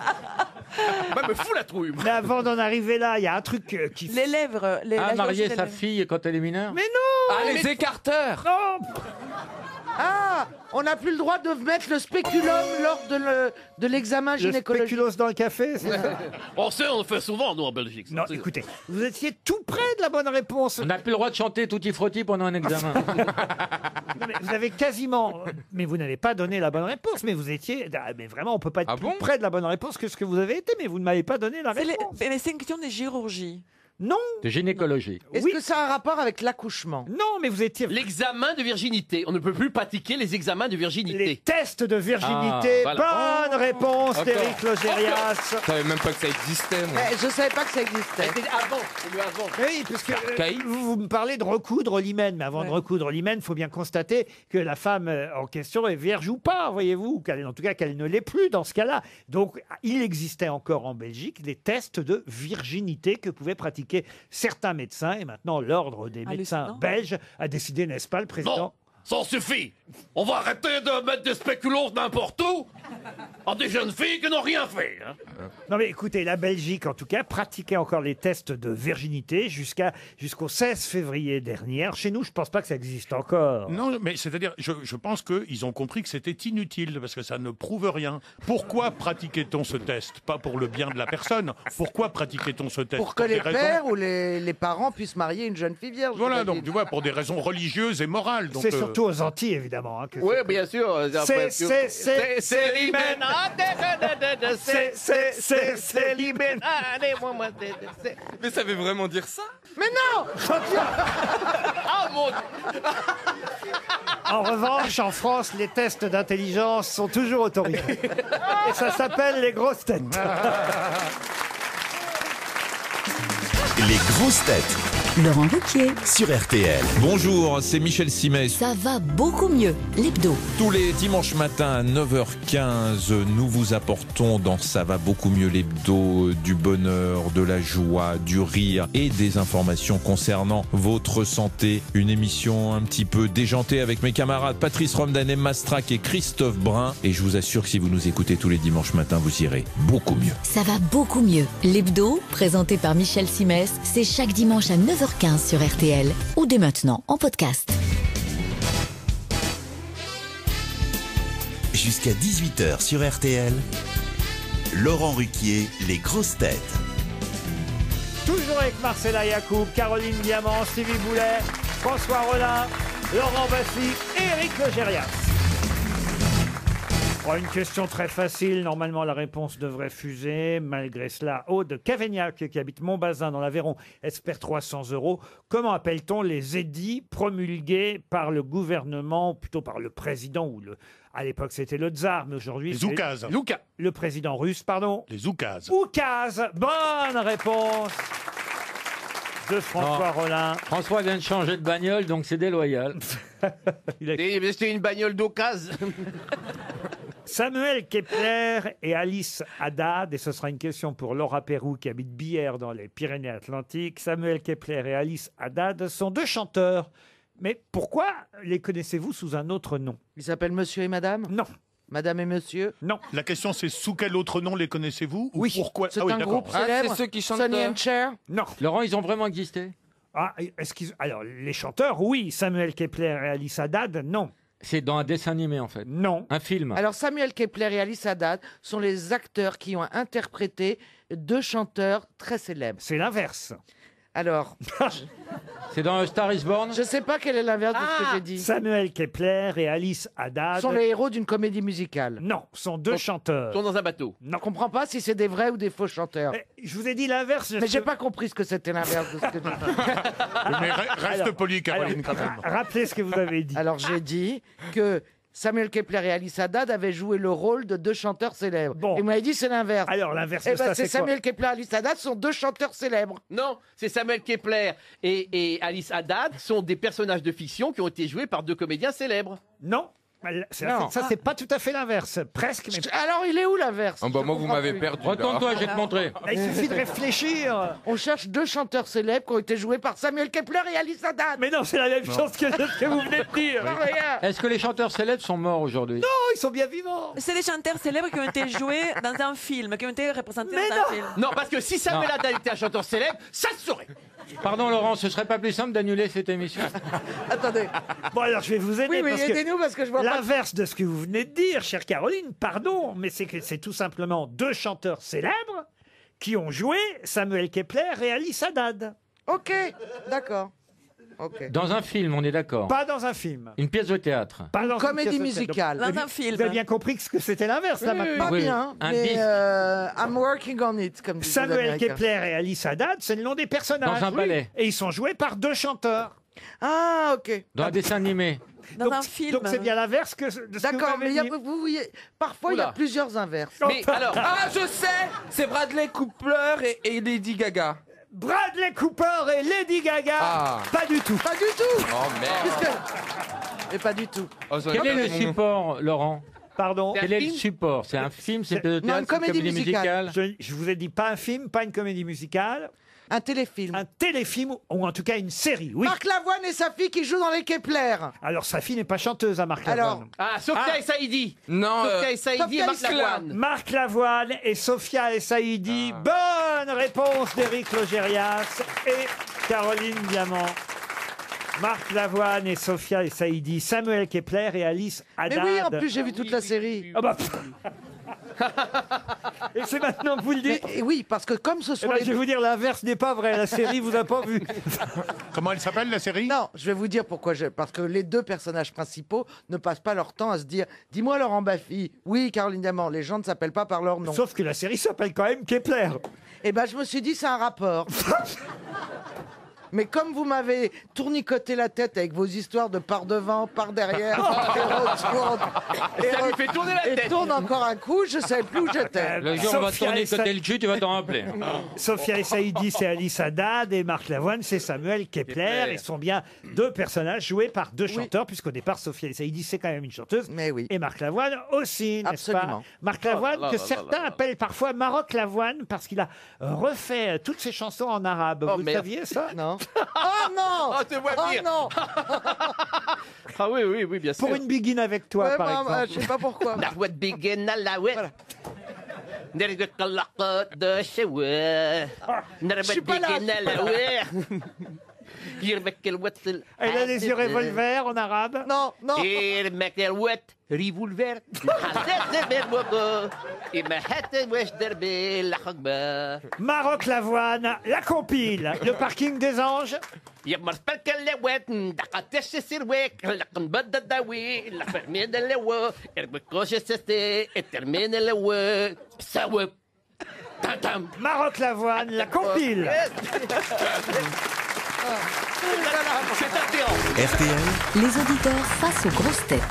Bah, me fout la trouille. moi. Mais avant d'en arriver là, il y a un truc qui... Les lèvres. Ah, la géorgie marier des sa lèvres. fille quand elle est mineure? Mais non. Ah, les écarteurs. Non. Ah, on n'a plus le droit de mettre le spéculum lors de l'examen Le gynécologique. spéculoos dans le café, c'est ça? On sait, on le fait souvent, nous, en Belgique. ça. Non, C'est- écoutez, vous étiez tout près de la bonne réponse. On n'a plus le droit de chanter Tutti Frutti pendant un examen. Non, mais vous avez quasiment... Mais vous n'avez pas donné la bonne réponse, mais vous étiez... Ah, mais vraiment, on peut pas être Ah plus bon près de la bonne réponse que ce que vous avez été, mais vous ne m'avez pas donné la C'est réponse. les une question de chirurgie. Non. De gynécologie. Est-ce Oui. que ça a un rapport avec l'accouchement? Non, mais vous étiez... L'examen de virginité. On ne peut plus pratiquer les examens de Les virginité. tests de virginité. Ah, voilà. Bonne réponse Encore. d'Éric Logérias. Je savais même pas que ça existait, moi. Je savais pas que ça existait. C'était avant. C'est mieux avant. Oui, parce que Caïd. vous me parlez de recoudre l'hymen, mais avant Ouais. de recoudre l'hymen, il faut bien constater que la femme en question est vierge ou pas, voyez-vous, ou qu'elle, en tout cas qu'elle ne l'est plus dans ce cas-là. Donc, il existait encore en Belgique des tests de virginité que pouvaient pratiquer certains médecins, et maintenant l'ordre des médecins Hallucinant. belges a décidé, n'est-ce pas, le président? Non, ça en suffit. On va arrêter de mettre des spéculoos n'importe où à des jeunes filles qui n'ont rien fait. Hein. Non mais écoutez, la Belgique en tout cas pratiquait encore les tests de virginité jusqu'au 16 février dernier. Alors, chez nous, je pense pas que ça existe encore. Non, mais c'est-à-dire, je pense qu'ils ont compris que c'était inutile, parce que ça ne prouve rien. Pourquoi pratiquait-on ce test? Pas pour le bien de la personne. Pourquoi pratiquait-on ce test? Pour que des les raisons- pères ou les parents puissent marier une jeune fille vierge. Voilà, j'imagine. donc tu vois, pour des raisons religieuses et morales. Donc, C'est surtout aux Antilles, évidemment. Hein, que Oui, bien sûr. C'est l'hymen. C'est l'hymen. Mais ça veut vraiment dire ça? Mais non. Ah mon Dieu. En revanche, en France, les tests d'intelligence sont toujours autorisés. Et ça s'appelle les grosses têtes. Les grosses têtes Laurent Ruquier. sur RTL. Bonjour, c'est Michel Simès. Ça va beaucoup mieux. L'hebdo. Tous les dimanches matins à 9h15, nous vous apportons dans Ça va beaucoup mieux l'hebdo du bonheur, de la joie, du rire et des informations concernant votre santé. Une émission un petit peu déjantée avec mes camarades Patrice Romdan, Emma Strack et Christophe Brun. Et je vous assure que si vous nous écoutez tous les dimanches matins, vous irez beaucoup mieux. Ça va beaucoup mieux. L'hebdo, présenté par Michel Simès, c'est chaque dimanche à 9h15 sur RTL ou dès maintenant en podcast. Jusqu'à 18h sur RTL. Laurent Ruquier, les grosses têtes. Toujours avec Marcella Yacoub, Caroline Diamant, Stevie Boulet, François Rollin, Laurent Baffy et Éric Logérias. Oh, une question très facile. Normalement, la réponse devrait fuser. Malgré cela, Aude Cavaignac, qui habite Montbazin dans l'Aveyron, espère 300 €. Comment appelle-t-on les édits promulgués par le gouvernement, ou plutôt par le président, ou à l'époque c'était le tsar, mais aujourd'hui Les c'est oukazes. le président russe, pardon. Les oukazes. Oukaz, bonne réponse de François Rollin. François vient de changer de bagnole, donc c'est déloyal. C'est une bagnole d'occasion. Samuel Kepler et Alice Haddad, et ce sera une question pour Laura Perrou qui habite Bière dans les Pyrénées-Atlantiques. Samuel Kepler et Alice Haddad sont deux chanteurs. Mais pourquoi les connaissez-vous sous un autre nom? Ils s'appellent Monsieur et Madame? Non. Madame et Monsieur? Non. La question c'est sous quel autre nom les connaissez-vous? Oui. Pourquoi? C'est oui, un d'accord. groupe célèbre? c'est ceux qui chantent, Sonny and Cher? Non. Laurent, ils ont vraiment existé? Ah, est-ce qu'ils... Alors, les chanteurs, oui. Samuel Kepler et Alice Haddad, non. C'est dans un dessin animé, en fait. Non. Un film. Alors Samuel Kepler et Alice Haddad sont les acteurs qui ont interprété deux chanteurs très célèbres. C'est l'inverse. Alors, C'est dans A Star is Born? je ne sais pas quel est l'inverse de ce que j'ai dit. Samuel Kepler et Alice Haddad... Sont les héros d'une comédie musicale. Non, sont deux chanteurs. Ils sont dans un bateau. Je ne comprends pas si c'est des vrais ou des faux chanteurs. Je vous ai dit l'inverse. Mais j'ai pas compris ce que c'était l'inverse de ce que j'ai dit. Mais reste poli, Caroline, quand même. Rappelez ce que vous avez dit. Alors j'ai dit que Samuel Kepler et Alice Haddad avaient joué le rôle de deux chanteurs célèbres. Bon. Et vous m'avez dit c'est l'inverse. Alors l'inverse Eh de ben, ça, c'est c'est quoi? Samuel Kepler et Alice Haddad sont deux chanteurs célèbres. Non, c'est Samuel Kepler et Alice Haddad sont des personnages de fiction qui ont été joués par deux comédiens célèbres. Non. Non. Ça, c'est pas tout à fait l'inverse. Presque, mais... Alors il est où l'inverse? Oh, bah, moi, vous m'avez perdu. Retourne-toi, je vais te montrer. Il suffit de réfléchir. On cherche deux chanteurs célèbres qui ont été joués par Samuel Kepler et Alice Haddad. Mais non, c'est la même chose que ce que vous venez de dire. Non, rien. Est-ce que les chanteurs célèbres sont morts aujourd'hui? Non, ils sont bien vivants. C'est des chanteurs célèbres qui ont été joués dans un film, qui ont été représentés Mais dans non. un film. Non, parce que si Samuel Non. Haddad était un chanteur célèbre, ça se saurait. Pardon, Laurent, ce serait pas plus simple d'annuler cette émission? Attendez. Bon, alors je vais vous aider. Oui, mais parce que aidez-nous parce que je vois pas. l'inverse de ce que vous venez de dire, chère Caroline, pardon, mais c'est que c'est tout simplement deux chanteurs célèbres qui ont joué Samuel Kepler et Alice Haddad. Ok, d'accord. Ok. Dans un film, on est d'accord. Pas dans un film. Une pièce de théâtre. Pas dans une Comédie pièce de théâtre. musicale. Dans un film. Vous avez bien compris que c'était l'inverse, là, maintenant. Pas Oui. bien, Un mais disque. I'm working on it, comme disent les Samuel Américains. Kepler et Alice Haddad, c'est le nom des personnages. Dans un ballet. Et ils sont joués par deux chanteurs. Ah, ok. Dans un dessin animé. Dans un film. Donc c'est bien l'inverse de ce que D'accord, vous mais avez il y a, dit. vous voyez, parfois il y a Oula. plusieurs inverses. Mais alors, Ah, je sais. C'est Bradley Cooper et Lady Gaga. Bradley Cooper et Lady Gaga. Ah. Pas du tout. Pas du tout. Oh merde. Puisque... Et pas du tout. Oh, ça Quel est aurait le été mon nom. support, Laurent? Pardon. Quel est le support? C'est un film, c'est de Non, théâtre, une c'est comédie musicale. Je vous ai dit pas un film, pas une comédie musicale, Un téléfilm. un téléfilm ou en tout cas une série. Oui. Marc Lavoine et sa fille qui jouent dans les Kepler. Alors sa fille n'est pas chanteuse à Marc Alors, Lavoine. ah, Sophia et Saïdi. Non, Sophia et Saïdi et Marc Sophia Lavoine. Marc Lavoine et Sophia et Saïdi. Bonne réponse d'Éric Logérias et Caroline Diamant. Marc Lavoine et Sophia et Saïdi. Samuel Kepler et Alice mais Haddad. oui, en plus j'ai vu toute la série. Ah bah, et c'est maintenant que vous le dites. Mais, oui, parce que comme ce Eh sont ben, les... je vais vous dire, l'inverse n'est pas vrai. La série vous a pas vu. Comment elle s'appelle, la série? Non, je vais vous dire pourquoi. Parce que les deux personnages principaux ne passent pas leur temps à se dire « Dis-moi Laurent Baffy. » Oui, Caroline Diamant, les gens ne s'appellent pas par leur nom. Sauf que la série s'appelle quand même Kepler. Eh ben, je me suis dit, c'est un rapport. Mais comme vous m'avez tournicoté la tête avec vos histoires de par devant, par derrière, et retourne, Ça lui fait tourner la et tête. tourne encore un coup, je ne savais plus où j'étais. Le jour où on va Sophia tourner et Sa- côté le cul, tu vas t'en rappeler. Sophia et Saïdi, c'est Alice Haddad et Marc Lavoine, c'est Samuel Kepler. Ils sont bien deux personnages joués par deux chanteurs, puisqu'au départ, Sophia et Saïdi, c'est quand même une chanteuse. Mais oui. Et Marc Lavoine aussi, n'est-ce pas? Absolument. Marc Lavoine, là que là là certains là. appellent parfois Maroc Lavoine, parce qu'il a refait toutes ses chansons en arabe. Oh, Vous le merde. saviez, ça? Non. Oh non. Oh, te vois venir. non. Ah oui, oui, oui, bien sûr. Pour une begin avec toi, Ouais, par maman, exemple. je sais pas pourquoi. نحو begin à la wet. نرقد قلقات دشوة نربط pas là, begin à la wet. يربك الوت Elle a les yeux revolver en arabe. Non, non. يرمك الوت ريفولفر حسيت بالبوكو إما حتى واش دربي الحقبة Maroc Lavoine, la compile, le parking des anges. يمر سبالك اللوات دقات السيرويك لقن بدا الداوي لقمين اللوا يربكوش السيستي الترمين اللوا سوا تام تام Maroc Lavoine, la compile. C'est attirant. RTL, Les auditeurs face aux grosses têtes.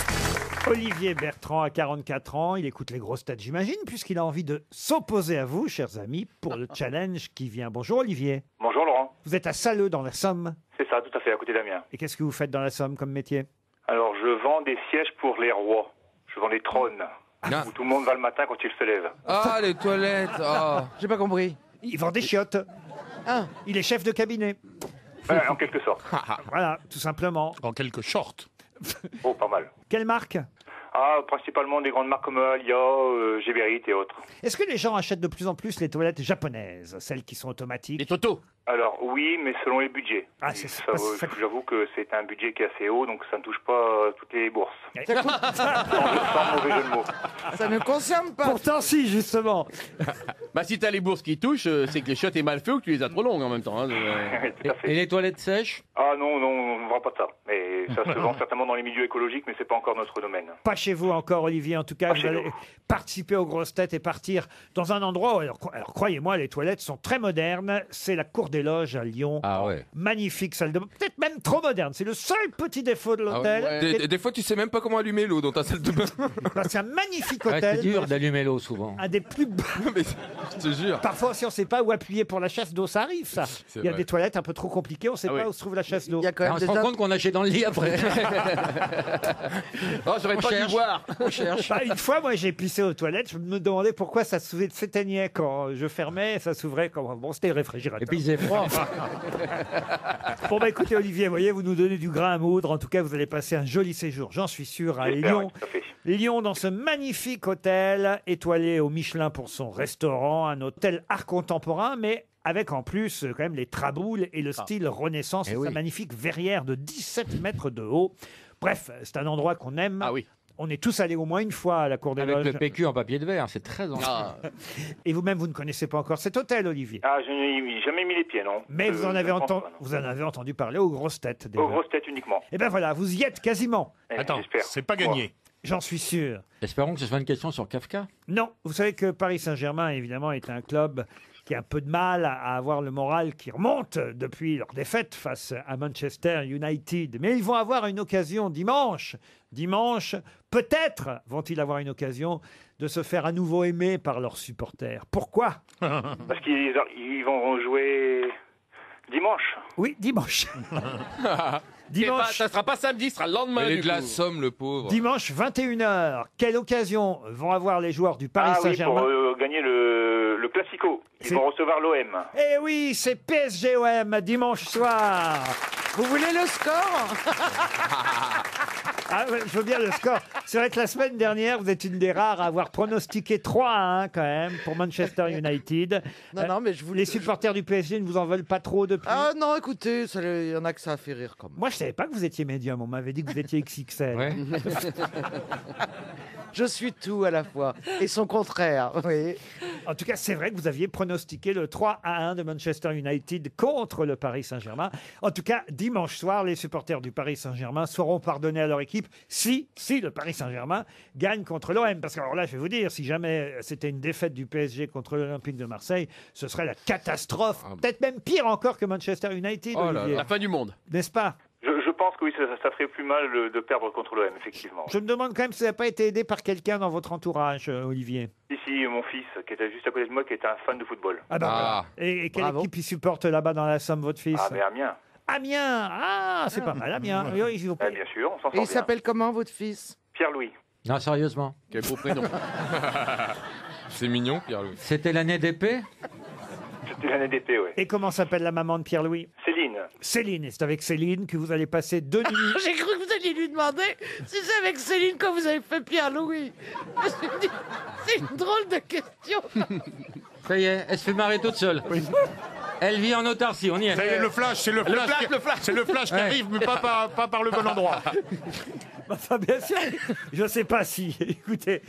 Olivier Bertrand a 44 ans, il écoute les grosses têtes, j'imagine, puisqu'il a envie de s'opposer à vous, chers amis, pour le challenge qui vient. Bonjour Olivier. Bonjour Laurent. Vous êtes à Salleux dans la Somme. C'est ça, tout à fait, à côté d'Amiens. Et qu'est-ce que vous faites dans la Somme comme métier? Alors, je vends des sièges pour les rois. Je vends des trônes. Où tout le monde va le matin quand il se lève. Ah, les toilettes. Ah. J'ai pas compris. Il vend des chiottes. Ah. Il est chef de cabinet. En quelque sorte. Voilà, tout simplement. En quelques shorts. Oh, pas mal. Quelle marque? Ah, principalement des grandes marques comme Alia, Géberit et autres. Est-ce que les gens achètent de plus en plus les toilettes japonaises, celles qui sont automatiques? Les Toto. Alors, oui, mais selon les budgets. Ah, j'avoue que c'est un budget qui est assez haut, donc ça ne touche pas toutes les bourses. Sans mauvais jeu de mots. Ça ne concerne pas. Pourtant, si, justement. Bah, si t'as les bourses qui touchent, c'est que les chiottes est mal fait ou que tu les as trop longues en même temps. Hein. Tout à fait. Et les toilettes sèches? Ah non, on ne vend pas de ça. Mais ça se vend certainement dans les milieux écologiques, mais c'est pas encore notre domaine. Pas chez vous encore, Olivier. En tout cas, vous allez participer aux grosses têtes et partir dans un endroit où, alors croyez-moi, les toilettes sont très modernes. C'est la Cour des Loges à Lyon. Ah ouais. Magnifique salle de bain. Peut-être même trop moderne. C'est le seul petit défaut de l'hôtel. Ah ouais. Des fois, tu sais même pas comment allumer l'eau dans ta salle de bain. C'est un magnifique Ouais, hôtel. c'est dur d'allumer l'eau souvent. Un des plus beaux. Mais je te jure. Parfois aussi, on ne sait pas où appuyer pour la chasse d'eau. Ça arrive, ça. Il y a vrai. des toilettes un peu trop compliquées. On ne sait pas où se trouve la chasse d'eau. On se rend compte qu'on achète dans le lit après. Oh, j'aurais pas dû voir. On cherche. Bah, une fois, moi, j'ai pissé aux toilettes. Je me demandais pourquoi ça s'éteignait quand je fermais. Ça s'ouvrait quand. Bon, c'était le réfrigérateur. Et puis il faisait froid. Bon, bah écoutez, Olivier, vous voyez, vous nous donnez du grain à moudre. En tout cas, vous allez passer un joli séjour, j'en suis sûr, à J'espère, Lyon. oui, tout à fait. Lyon, dans ce magnifique hôtel, étoilé au Michelin pour son restaurant, un hôtel art contemporain, mais avec en plus quand même les traboules et le style Renaissance, sa magnifique verrière de 17 mètres de haut. Bref, c'est un endroit qu'on aime. Ah oui. On est tous allés au moins une fois à la Cour des Avec Loges. le PQ en papier de verre, c'est très ancien. Et vous-même, vous ne connaissez pas encore cet hôtel, Olivier. Ah, je n'y ai jamais mis les pieds, non. Mais vous en Je avez pense pas, non. vous en avez entendu parler aux grosses têtes. Déjà. Aux grosses têtes uniquement. Et ben voilà, vous y êtes quasiment. Attends, j'espère. c'est pas gagné. J'en suis sûr. Espérons que ce soit une question sur Kafka. Non, vous savez que Paris Saint-Germain, évidemment, est un club qui a un peu de mal à avoir le moral qui remonte depuis leur défaite face à Manchester United. Mais ils vont avoir une occasion dimanche. Dimanche, peut-être vont-ils avoir une occasion de se faire à nouveau aimer par leurs supporters. Pourquoi? Parce qu'ils vont jouer dimanche. Oui, dimanche. Dimanche. Ça sera pas samedi, ce sera le lendemain. Il est du de la coup. Somme, le pauvre. Dimanche 21h. Quelle occasion vont avoir les joueurs du Paris Saint-Germain? Oui, pour gagner le Classico. Ils vont recevoir l'OM. Eh oui, c'est PSG-OM dimanche soir. Vous voulez le score? Ah, ouais, je veux bien le score. C'est vrai que la semaine dernière, vous êtes une des rares à avoir pronostiqué 3-1 quand même pour Manchester United. Non, mais je voulais... Les supporters du PSG ne vous en veulent pas trop depuis? Ah non, écoutez, il y en a que ça a fait rire quand même. Moi, je savais pas que vous étiez médium. On m'avait dit que vous étiez XXL. Je suis tout à la fois. Et son contraire, oui. En tout cas, c'est vrai que vous aviez pronostiqué le 3-1 de Manchester United contre le Paris Saint-Germain. En tout cas, dimanche soir, les supporters du Paris Saint-Germain sauront pardonner à leur équipe si le Paris Saint-Germain gagne contre l'OM. Parce que alors là, je vais vous dire, si jamais c'était une défaite du PSG contre l'Olympique de Marseille, ce serait la catastrophe. Peut-être même pire encore que Manchester United, Olivier. La fin du monde. N'est-ce pas? Je pense que oui, ça ferait plus mal de perdre contre l'OM, effectivement. Je me demande quand même si ça n'a pas été aidé par quelqu'un dans votre entourage, Olivier. Ici, mon fils, qui était juste à côté de moi, qui était un fan de football. Ah ben voilà. Et quelle équipe il supporte là-bas dans la Somme, votre fils? Ah, mais Amiens. Amiens. Ah, c'est pas mal, Amiens. Oui, ils ont pas- Bien sûr, on s'en sort Et il bien. s'appelle comment, votre fils? Pierre-Louis. Non, sérieusement. Quel beau prénom. C'est mignon, Pierre-Louis. C'était l'année d'épée? C'était l'année d'épée, oui. Et comment s'appelle la maman de Pierre-Louis? Céline. Céline. Et c'est avec Céline que vous allez passer 2 nuits. J'ai cru que vous alliez lui demander si c'est avec Céline que vous avez fait Pierre-Louis. Je me suis dit, c'est une drôle de question. Ça y est, elle se fait marrer toute seule. Elle vit en autarcie, on y est. Ça y est, le flash, c'est le flash, c'est le flash qui Ouais. arrive, mais pas par le bon endroit. Enfin, bien sûr, je sais pas si. Écoutez.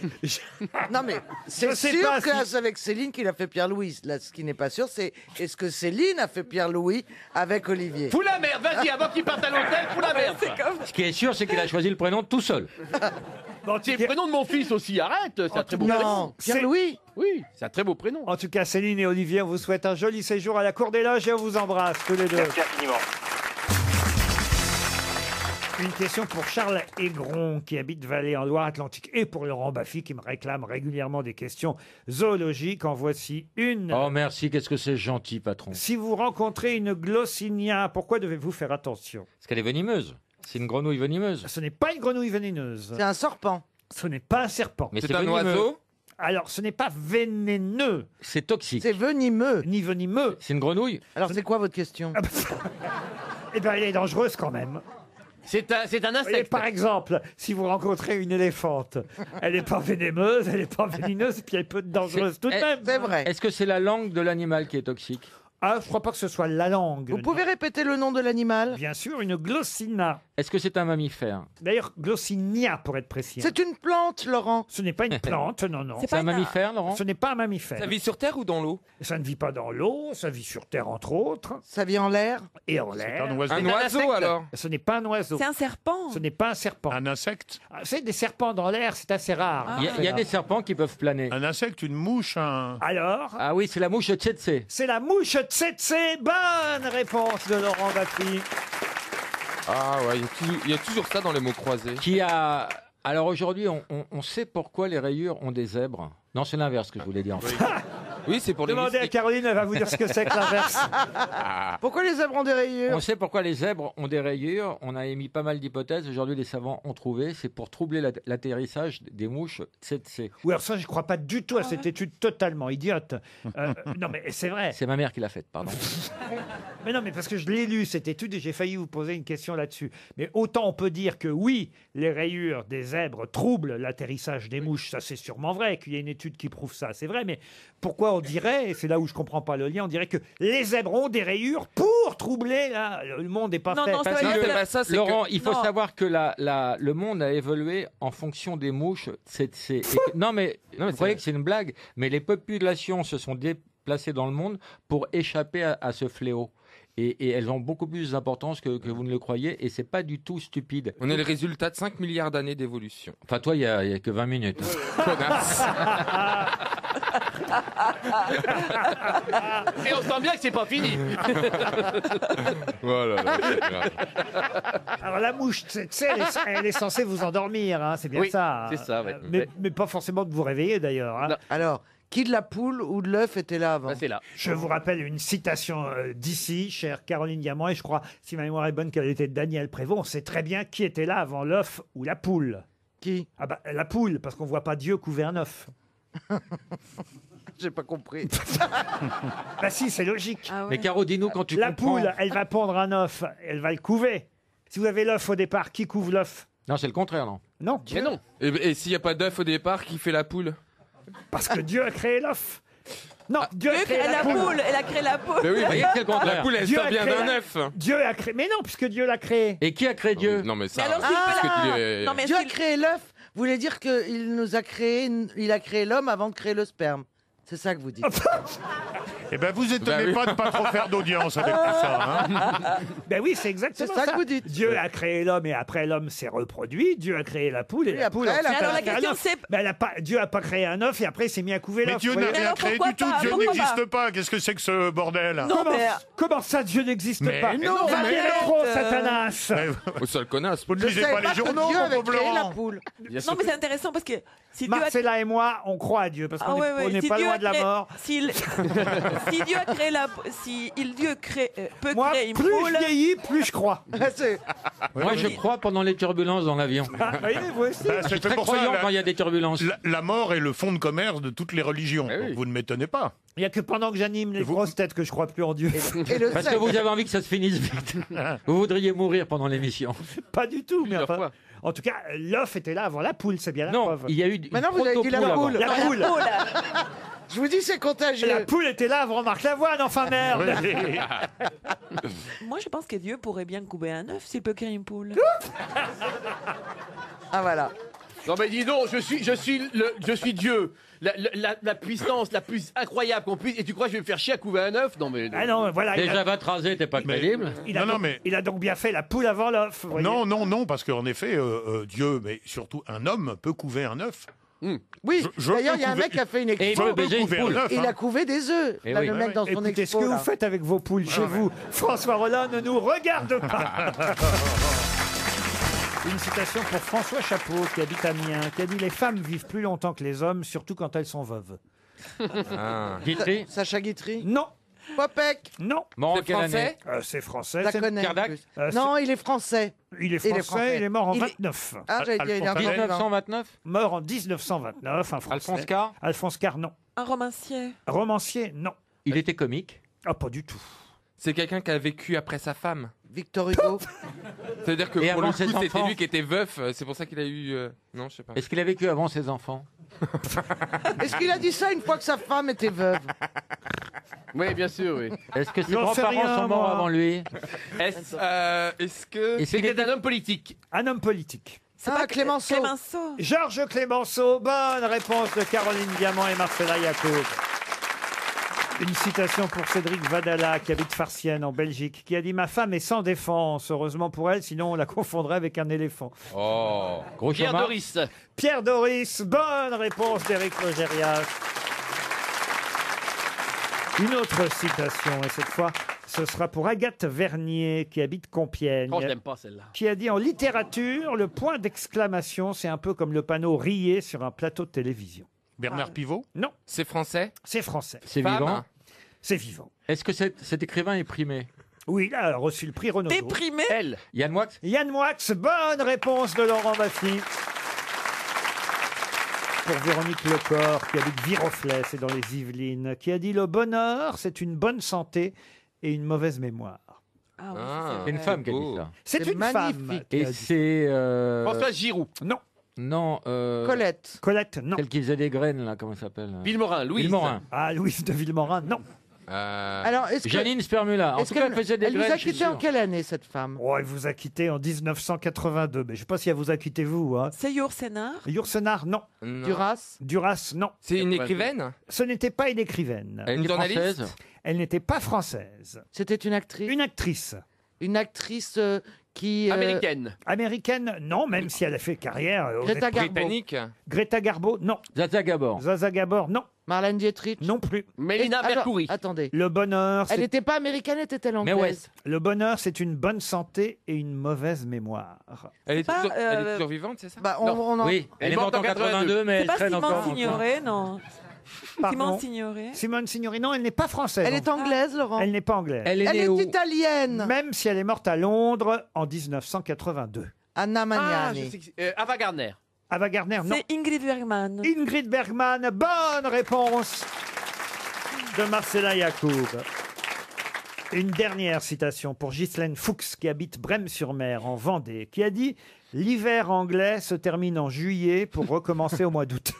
Non, mais c'est Je sais sûr pas que si- c'est avec Céline qu'il a fait Pierre-Louis. Là, ce qui n'est pas sûr, c'est est-ce que Céline a fait Pierre-Louis avec Olivier? Fous la merde, vas-y, avant qu'il parte à l'hôtel, fous la merde. Ce qui est sûr, c'est qu'il a choisi le prénom tout seul. C'est le prénom de mon fils aussi, arrête, c'est un très beau Non, prénom. Pierre-Louis? Oui, c'est un très beau prénom. En tout cas, Céline et Olivier, on vous souhaite un joli séjour à la Cour des Loges et on vous embrasse tous les deux. Merci infiniment. Une question pour Charles Aigron, qui habite Vallée en Loire-Atlantique, et pour Laurent Baffy, qui me réclame régulièrement des questions zoologiques. En voici une. Oh merci, qu'est-ce que c'est gentil, patron. Si vous rencontrez une Glossinia, pourquoi devez-vous faire attention? Parce qu'elle est venimeuse. C'est une grenouille venimeuse. Ce n'est pas une grenouille venineuse. C'est un serpent. Ce n'est pas un serpent. Mais c'est un oiseau. Alors, ce n'est pas vénéneux. C'est toxique. C'est venimeux. Ni venimeux. C'est une grenouille. Alors, c'est quoi votre question? Eh bien, elle est dangereuse quand même. C'est un Vous voyez, insecte. par exemple, si vous rencontrez une éléphante, elle n'est pas vénémeuse, elle n'est pas vénineuse, puis elle peut être dangereuse tout de même. C'est vrai. Est-ce que c'est la langue de l'animal qui est toxique? Ah, je crois pas que ce soit la langue. Vous pouvez répéter le nom de l'animal? Bien sûr, une glossina. Est-ce que c'est un mammifère? D'ailleurs, glossinia pour être précis. C'est une plante, Laurent. Ce n'est pas une plante, non, non. C'est un mammifère, Laurent? Ce n'est pas un mammifère. Ça vit sur Terre ou dans l'eau? Ça ne vit pas dans l'eau, ça vit sur Terre entre autres. Ça vit en l'air? Et en l'air. un oiseau. Un oiseau alors? Ce n'est pas un oiseau. C'est un serpent. Ce n'est pas un serpent. Un insecte? Ah, c'est des serpents dans l'air, c'est assez rare. Il y a des serpents qui peuvent planer. Un insecte, une mouche, un... Alors, Ah oui, c'est la mouche tsetse. c'est la mouche tsetse. Bonne réponse de Laurent Baffy. Ah ouais, il y a toujours ça dans les mots croisés. Qui a... Alors aujourd'hui, on sait pourquoi les rayures ont des zèbres. Non, c'est l'inverse que je voulais dire. En fait. Oui, c'est pour les Demandez à moustiques. Caroline, elle va vous dire ce que c'est que l'inverse. Pourquoi les zèbres ont des rayures? On sait pourquoi les zèbres ont des rayures. On a émis pas mal d'hypothèses. Aujourd'hui, les savants ont trouvé. C'est pour troubler l'atterrissage des mouches tsetse. Oui, alors ça, je ne crois pas du tout à cette étude totalement idiote. Non, mais c'est vrai. C'est ma mère qui l'a faite, pardon. Mais non, mais parce que je l'ai lu, cette étude, et j'ai failli vous poser une question là-dessus. Mais autant on peut dire que oui, les rayures des zèbres troublent l'atterrissage des mouches. Ça, c'est sûrement vrai, qu'il y a une étude qui prouve ça. C'est vrai, mais pourquoi on dirait, et c'est là où je comprends pas le lien, on dirait que les zèbres ont des rayures pour troubler, là, le monde n'est pas Non, fait. non, Parce ça va que, être- ça, c'est Laurent, que- il faut Non. savoir que le monde a évolué en fonction des mouches tsetse. Et que- Non, mais Non, mais vous croyez que c'est une blague, mais les populations se sont déplacées dans le monde pour échapper à ce fléau. Et elles ont beaucoup plus d'importance que vous ne le croyez, et c'est pas du tout stupide. On est le résultat de 5 milliards d'années d'évolution. Enfin, toi, il y a que 20 minutes. Connasse. Et on sent bien que c'est pas fini. Voilà. Alors la mouche, elle est censée vous endormir, hein, c'est bien Oui, ça. c'est ça, ouais. Mais pas forcément de vous réveiller d'ailleurs. hein. Non. Alors, qui de la poule ou de l'œuf était là avant? Bah, c'est là. Je vous rappelle une citation d'ici, chère Caroline Diamant, et je crois, si ma mémoire est bonne, qu'elle était de Daniel Prévost. On sait très bien qui était là avant l'œuf ou la poule. Qui? Ah bah la poule, parce qu'on voit pas Dieu couver un œuf. J'ai pas compris. Bah si, c'est logique. Ah ouais. Mais Caro, dis-nous quand tu La comprends. poule, elle va pondre un œuf, elle va le couver. Si vous avez l'œuf au départ, qui couve l'œuf? Non, c'est le contraire, non. Non, Mais non. Et s'il n'y a pas d'œuf au départ, qui fait la poule? parce que Dieu a créé l'œuf. Non, Dieu a Dieu créé crée la la poule. poule, elle a créé la poule. Mais oui, Vous voyez que c'est le contraire. la poule, elle Dieu sort a bien créé d'un la- œuf. Dieu a créé. Mais non, puisque Dieu l'a créé. Et qui a créé Dieu? Non, mais ça. Mais alors, parce s'il que peut tu la- es- Non, mais Dieu a s'il- créé l'œuf, vous voulez dire qu'il nous a créé, il a créé l'homme avant de créer le sperme. C'est ça que vous dites. Eh ben, vous étonnez Bah oui. pas de pas trop faire d'audience avec tout ça. Hein. Ben oui, c'est exactement C'est ça que vous dites. Dieu a créé l'homme et après l'homme s'est reproduit. Dieu a créé la poule et Oui, la après, poule. elle a ensuite, Mais alors, a la créé un question, œuf. c'est- Mais elle a pas, Dieu a pas créé un œuf et après il s'est mis à couver Mais l'œuf. Dieu vous n'a voyez. rien alors, créé pourquoi du tout. pas Dieu Pourquoi n'existe pas. Qu'est-ce que c'est que ce bordel? Non, Comment, mais- comment ça, Dieu n'existe Mais pas? non, Va mais bien non. trop, Satanas. Oh, sale connasse. Vous ne Je lisez savais pas les que journaux, Dieu mon avait pauvre créé la Laurent. poule. Non, mais c'est intéressant parce que si Dieu a Marcella et moi, on croit à Dieu parce qu'on Ah ouais, on ouais. n'est Si pas Dieu loin a de la créé- mort. Si Dieu a créé Dieu peut Moi, créer une plus poule. je vieillis, plus je crois. C'est- Moi, je crois pendant les turbulences dans l'avion. Ah, voyez, vous aussi. Bah, Je suis c'est très pour ça, croyant la- quand il y a des turbulences. La mort est le fonds de commerce de toutes les religions. Eh oui. Donc vous ne m'étonnez pas. Il n'y a que pendant que j'anime les grosses têtes que je crois plus en Dieu. Et le Parce que sexe. vous avez envie que ça se finisse vite. Vous voudriez mourir pendant l'émission. Pas du tout, mais Plusieurs enfin. fois. En tout cas, l'œuf était là avant la poule, c'est bien la Non, preuve. il y a eu une Maintenant, vous avez dit la proto-poule avant. poule. La Non, poule. la poule. Je vous dis, c'est contagieux. La poule était là avant Marc Lavoine, enfin merde. Moi, je pense que Dieu pourrait bien couper un œuf s'il peut créer une poule. Ah voilà. Non mais dis donc, je suis Dieu, la puissance la plus incroyable qu'on puisse, et tu crois que je vais me faire chier à couver un œuf? Non mais... Ah non, voilà. Déjà, va te raser, t'es pas crédible. Il a donc bien fait la poule avant l'œuf. vous voyez. Non, non, non, parce qu'en effet, Dieu, mais surtout un homme, peut couver un œuf. Oui, Je d'ailleurs, peux il y a un couver- mec qui a fait une Et expo. il peut baiser une poule. Il a couvé des œufs. Eh Là, oui. le mec dans son Écoutez, expo. ce que là. vous faites avec vos poules chez vous, François Rollin ne nous regarde pas. Une citation pour François Chapeau, qui habite Amiens, qui a dit « Les femmes vivent plus longtemps que les hommes, surtout quand elles sont veuves. Guitry. Sacha Guitry. Non. Popek. Non. Mort en C'est quelle français année C'est français. Je c'est- la connais. en Kardak. plus. Non, il est français. Il est français, il est mort en Il est- 29. Ah, j'allais dire, il est un peu 1929. Mort en 1929, un français. Alphonse Carr. Alphonse Carr, non. Un romancier. Romancier, non. Il était comique. Ah, pas du tout. C'est quelqu'un qui a vécu après sa femme. Victor Hugo. C'est-à-dire que Et pour avant le coup, ses c'était enfants. lui qui était veuf. C'est pour ça qu'il a eu. Non, je sais pas. Est-ce qu'il a vécu avant ses enfants? Est-ce qu'il a dit ça une fois que sa femme était veuve? Oui, bien sûr, oui. Est-ce que ses J'en sais grands-parents rien, sont morts moi. avant lui? Est-ce que. Est-ce qu'il C'était était- un homme politique. Un homme politique. C'est Ah, pas Clémenceau. Clémenceau. Georges Clémenceau, bonne réponse de Caroline Diamant et Marcella Yacoub. Une citation pour Cédric Vadala, qui habite Farciennes, en Belgique, qui a dit « Ma femme est sans défense. Heureusement pour elle, sinon on la confondrait avec un éléphant. Oh. Gros Pierre chômage. Doris. » Pierre Doris, bonne réponse d'Éric Logérias. Une autre citation, et cette fois, ce sera pour Agathe Vernier, qui habite Compiègne. Oh, je l'aime pas celle-là. Qui a dit en littérature, le point d'exclamation, c'est un peu comme le panneau riez sur un plateau de télévision. Bernard Pivot? Non. C'est français? C'est français. C'est Femme. vivant. C'est vivant. Est-ce que cet écrivain est primé? Oui, il a reçu le prix Renaudot. Déprimé. Elle. Yann Moix? Yann Moix, bonne réponse de Laurent Baffy. Pour Véronique Lecor, qui habite Viroflay, c'est dans les Yvelines, qui a dit « Le bonheur, c'est une bonne santé et une mauvaise mémoire. Ah oui, C'est une femme qui a dit ça. » C'est C'est une magnifique. femme. qui Et a dit. c'est... François Giroud. Non. Non, Colette. Colette, non. celle qui faisait des graines, là, comment elle s'appelle? Villemorin. Louise. Villemorin. Ah, Louise de Villemorin, non. Alors, est-ce que... Janine Spermula. En est-ce tout cas, elle qu'elle- faisait des elle vous graines, a je suis quitté en sûr. quelle année, cette femme? Oh, elle vous a quitté en 1982. Mais je ne sais pas si elle vous a quitté, vous. Hein. C'est Yourcenar. Yourcenar, non. Non. Duras. Duras, non. C'est une écrivaine? Ce n'était pas une écrivaine. Elle Une était journaliste? française. Elle n'était pas française. C'était une actrice. Une actrice. Une actrice qui... Américaine. Américaine, non, même si elle a fait carrière. Greta Garbo. Britannique? Greta Garbo, non. Zaza Gabor. Zaza Gabor, non. Marlène Dietrich. Non plus. Mélina Alors, Mercouri. attendez. Le bonheur, Elle c'est... n'était pas américaine, était-elle anglaise? Mais West. Le bonheur, c'est une bonne santé et une mauvaise mémoire. Elle est, Pas, toujours, elle est toujours vivante, c'est ça? Bah, Non. on en... Oui, elle est morte en 82, mais C'est elle pas traîne Simone encore. Signoret, non. Pardon. Simone Signoret. Simone Signori, non, elle n'est pas française. Elle est anglaise, Laurent? Elle n'est pas anglaise. Elle est Elle née est où? italienne. Même si elle est morte à Londres en 1982. Anna Ah, Magnani. je sais que Ava Gardner. Ava Gardner, non. C'est Ingrid Bergman. Ingrid Bergman, bonne réponse de Marcella Yacoub. Une dernière citation pour Ghislaine Fuchs, qui habite Brême-sur-Mer, en Vendée, qui a dit « L'hiver anglais se termine en juillet pour recommencer au mois d'août.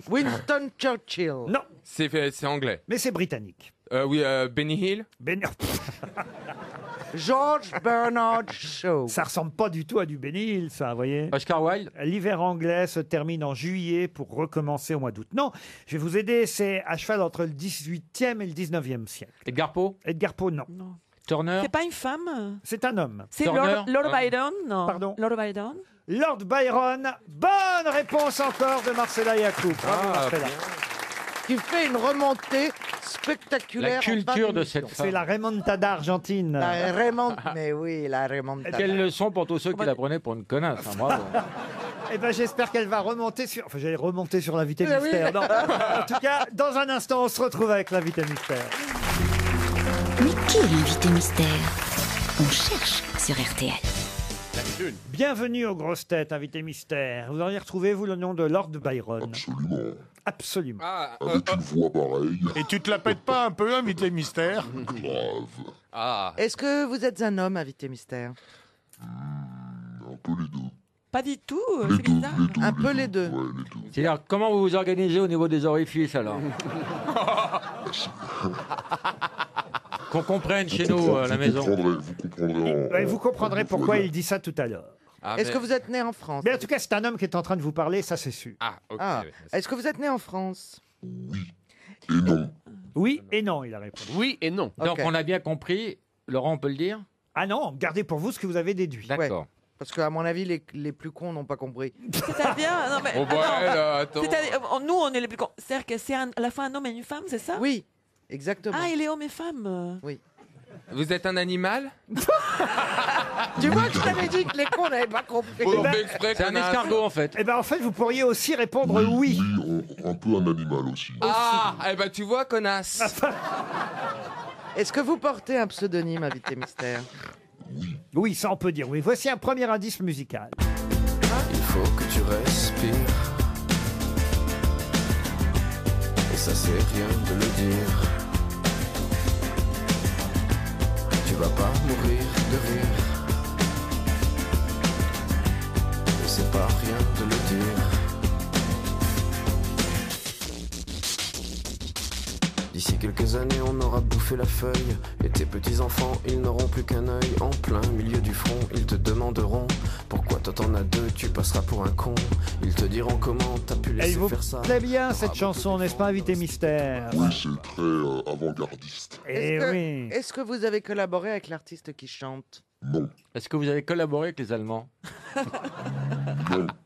Winston Churchill. » Non, C'est anglais. mais c'est britannique. Oui, Benny Hill. Ben- George Bernard Shaw. Ça ressemble pas du tout à du Benny Hill, ça, vous voyez. Oscar Wilde. L'hiver anglais se termine en juillet pour recommencer au mois d'août. Non, je vais vous aider, c'est à cheval entre le 18e et le 19e siècle. Edgar Poe. Edgar Poe, non. Non. Turner. C'est pas une femme. C'est un homme. C'est Turner. Lord Byron, non. Pardon. Lord Byron. Lord Byron, bonne réponse encore de Marcella Yacoub. Bravo Marcella. Qui fait une remontée spectaculaire. La en culture fin de d'émission. cette femme. C'est la remontada argentine. La remontada. Mais oui, la remontada. Quelle leçon pour tous ceux qui la prenaient pour une connasse. Hein, bravo. Eh ben, j'espère qu'elle va remonter sur... Enfin, j'allais remonter sur l'invité Eh oui. mystère. Non. En tout cas, dans un instant, on se retrouve avec l'invité mystère. Mais qui est l'invité mystère? On cherche sur RTL. Bienvenue aux grosses têtes, invité mystère. Vous auriez retrouvé, vous, le nom de Lord Byron? Absolument. Absolument. Ah, Avec une voix pareille. Et tu te la pètes pas un peu, invité mystère? Grave. ah. Est-ce que vous êtes un homme, invité mystère? Un peu les deux. Pas du tout. Les C'est deux, bizarre. les deux. Un peu les deux. Ouais, les deux. C'est-à-dire, comment vous vous organisez au niveau des orifices, alors? Qu'on comprenne chez nous, à la maison. Vous comprendrez Ouais, vous comprendrez pourquoi il dit ça tout à l'heure. Ah, Est-ce mais- que vous êtes né en France? Mais en tout cas, c'est un homme qui est en train de vous parler, ça c'est sûr. Ah, ok. Ah. ouais. Est-ce que vous êtes né en France? Et non. Oui et non, il a répondu. Oui et non. Donc, Ok. on a bien compris. Laurent, on peut le dire? Ah non, gardez pour vous ce que vous avez déduit. D'accord. Parce qu'à mon avis, les plus cons n'ont pas compris. C'est-à-dire. Non, mais. Oh, bah, attends. là, attends. C'est-à-dire, nous, on est les plus cons. C'est-à-dire que c'est à la fois un homme et une femme, c'est ça? Oui, exactement. Ah, il est homme et femme. Oui. Vous êtes un animal? Tu vois que je t'avais dit que les cons n'avaient pas compris. On fait exprès, C'est un connasse. escargot en fait. Eh ben en fait, vous pourriez aussi répondre oui. Un peu un animal aussi. Ah, eh ben tu vois, connasse. Est-ce que vous portez un pseudonyme, invité mystère? Oui, ça on peut dire oui. Voici un premier indice musical. Il faut que tu respires. Et ça c'est rien de le dire. Tu vas pas mourir de rire. Et c'est pas rien de le dire. D'ici quelques années on aura bouffé la feuille. Et tes petits-enfants ils n'auront plus qu'un œil. En plein milieu du front ils te demanderont pourquoi toi t'en as deux, tu passeras pour un con. Ils te diront comment t'as pu Elle laisser vous faire ça. plaît bien cette chanson, n'est-ce pas, invité mystère? Oui, c'est très avant-gardiste. Eh oui. Est-ce que vous avez collaboré avec l'artiste qui chante? Est-ce que vous avez collaboré avec les Allemands?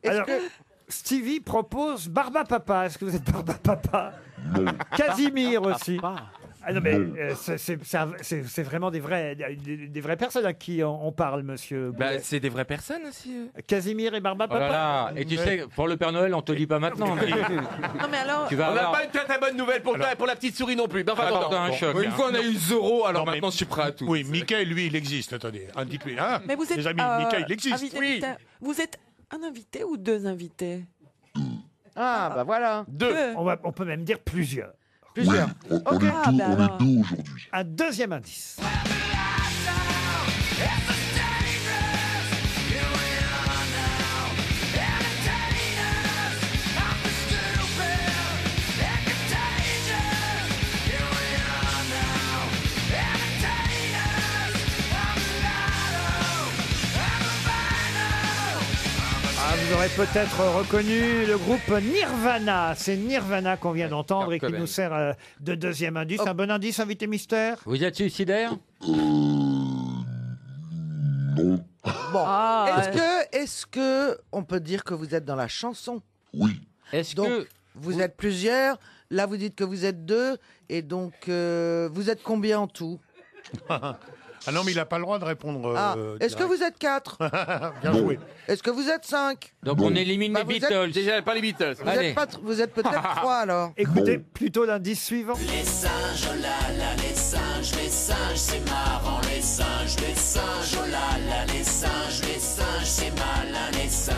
Alors, Stevie propose Barba Papa. Est-ce que vous êtes Barba Papa? Casimir aussi. Ah non, mais c'est vraiment des vraies personnes à qui on parle, monsieur. Bah, c'est des vraies personnes aussi. Casimir et Barba Oh Papa. là là. Et tu sais, pour le Père Noël, on te dit pas maintenant. Non, mais alors. Tu vas On n'a avoir- pas une très très bonne nouvelle pour toi et pour la petite souris non plus. Mais enfin, Alors, attends. t'as un choc, Une hein. fois on a eu 0, alors Non, mais- maintenant je suis prêt à tout. Oui, Mickey, lui, il existe. Attendez, dites-lui. Hein, Mais vous êtes. les amis, Mickey, il existe. invité Oui. mystère. Vous êtes un invité ou deux invités? Ah, bah voilà. Deux. On peut même dire plusieurs. Plusieurs. On Ok. est Ah, deux, bah on alors. est deux aujourd'hui. Un deuxième indice. Ah, vous aurez peut-être reconnu le groupe Nirvana. C'est Nirvana qu'on vient d'entendre et qui Cobain. nous sert de deuxième indice. Un bon indice, invité mystère? Vous êtes suicidaire? Non. Bon. Ah, Est-ce que on peut dire que vous êtes dans la chanson? Oui. Est-ce Donc, que vous êtes plusieurs. Là, vous dites que vous êtes deux. Et donc, vous êtes combien en tout? Ah non, mais il n'a pas le droit de répondre. Ah, est-ce que vous êtes 4? Bien joué. Est-ce que vous êtes 5? donc on élimine Bah, les vous êtes- Beatles? Déjà, pas les Beatles. Allez. Vous êtes peut-être 3 alors. Écoutez plutôt l'indice suivant. Les singes, oh là là, les singes, c'est marrant, les singes, oh là là, les singes, c'est malin, les singes.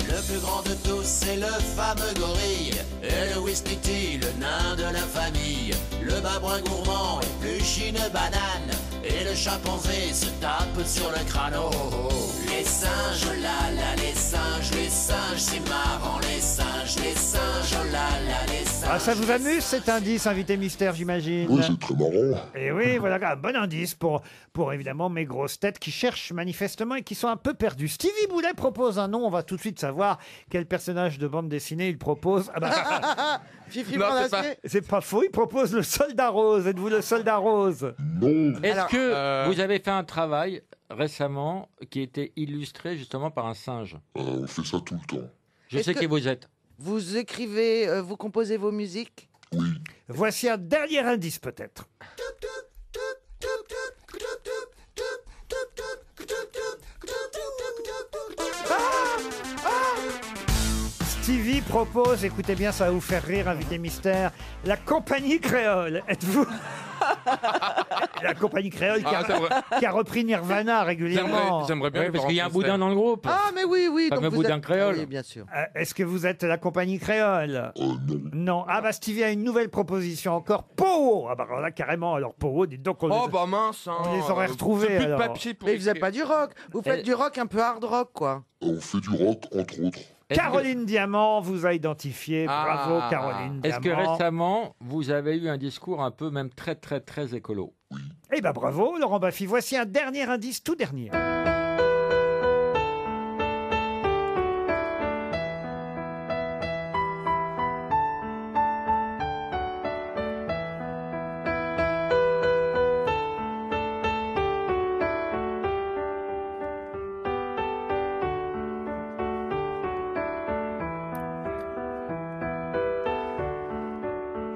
Le plus grand de tous, c'est le fameux gorille, et le Wistiti, le nain de la famille. Le babouin gourmand épluche une banane, et le chimpanzé se tape sur le crâne. Oh, oh, oh. Les singes, oh là là, les singes, c'est marrant, les singes, oh là là, les singes. Ah, ça vous amuse cet indice, invité mystère, j'imagine? Oui, c'est très marrant. Et oui, voilà un bon indice pour évidemment mes grosses têtes qui cherchent manifestement et qui sont un peu perdues. Stevie Boulet propose un nom, on va tout de suite savoir quel personnage de bande dessinée il propose. Ah bah, Fifi Non, c'est Brandacier. c'est pas faux, il propose le soldat rose. Êtes-vous le soldat rose? Non. Est-ce Alors, que vous avez fait un travail récemment qui était illustré justement par un singe? On fait ça tout le temps. Je Est-ce sais que- qui vous êtes. Vous écrivez, vous composez vos musiques? Oui. Voici un dernier indice peut-être. Stevie propose, écoutez bien, ça va vous faire rire, invité mystère, la compagnie créole. Êtes-vous la compagnie créole qui a repris Nirvana régulièrement? J'aimerais bien Ouais, le parce voir qu'il y a en un concert. boudin dans le groupe. Ah, mais oui, oui. Fameux donc vous boudin êtes... créole. Oui, bien sûr. Est-ce que vous êtes la compagnie créole? Non. Non. Ah bah Stevie a une nouvelle proposition encore. Powo. Ah bah alors là carrément, alors Powo, dites donc on Oh les- bah mince, hein. on les aurait retrouvés, J'ai plus alors. de papier pour Mais vous faites écrire. pas du rock. Vous faites du rock un peu hard rock, quoi. On fait du rock, entre autres. Est-ce que- Caroline Diamant vous a identifié. Ah. Bravo Caroline Est-ce que Diamant. récemment, vous avez eu un discours un peu même très très très écolo? Eh ben bravo Laurent Baffy. Voici un dernier indice, tout dernier.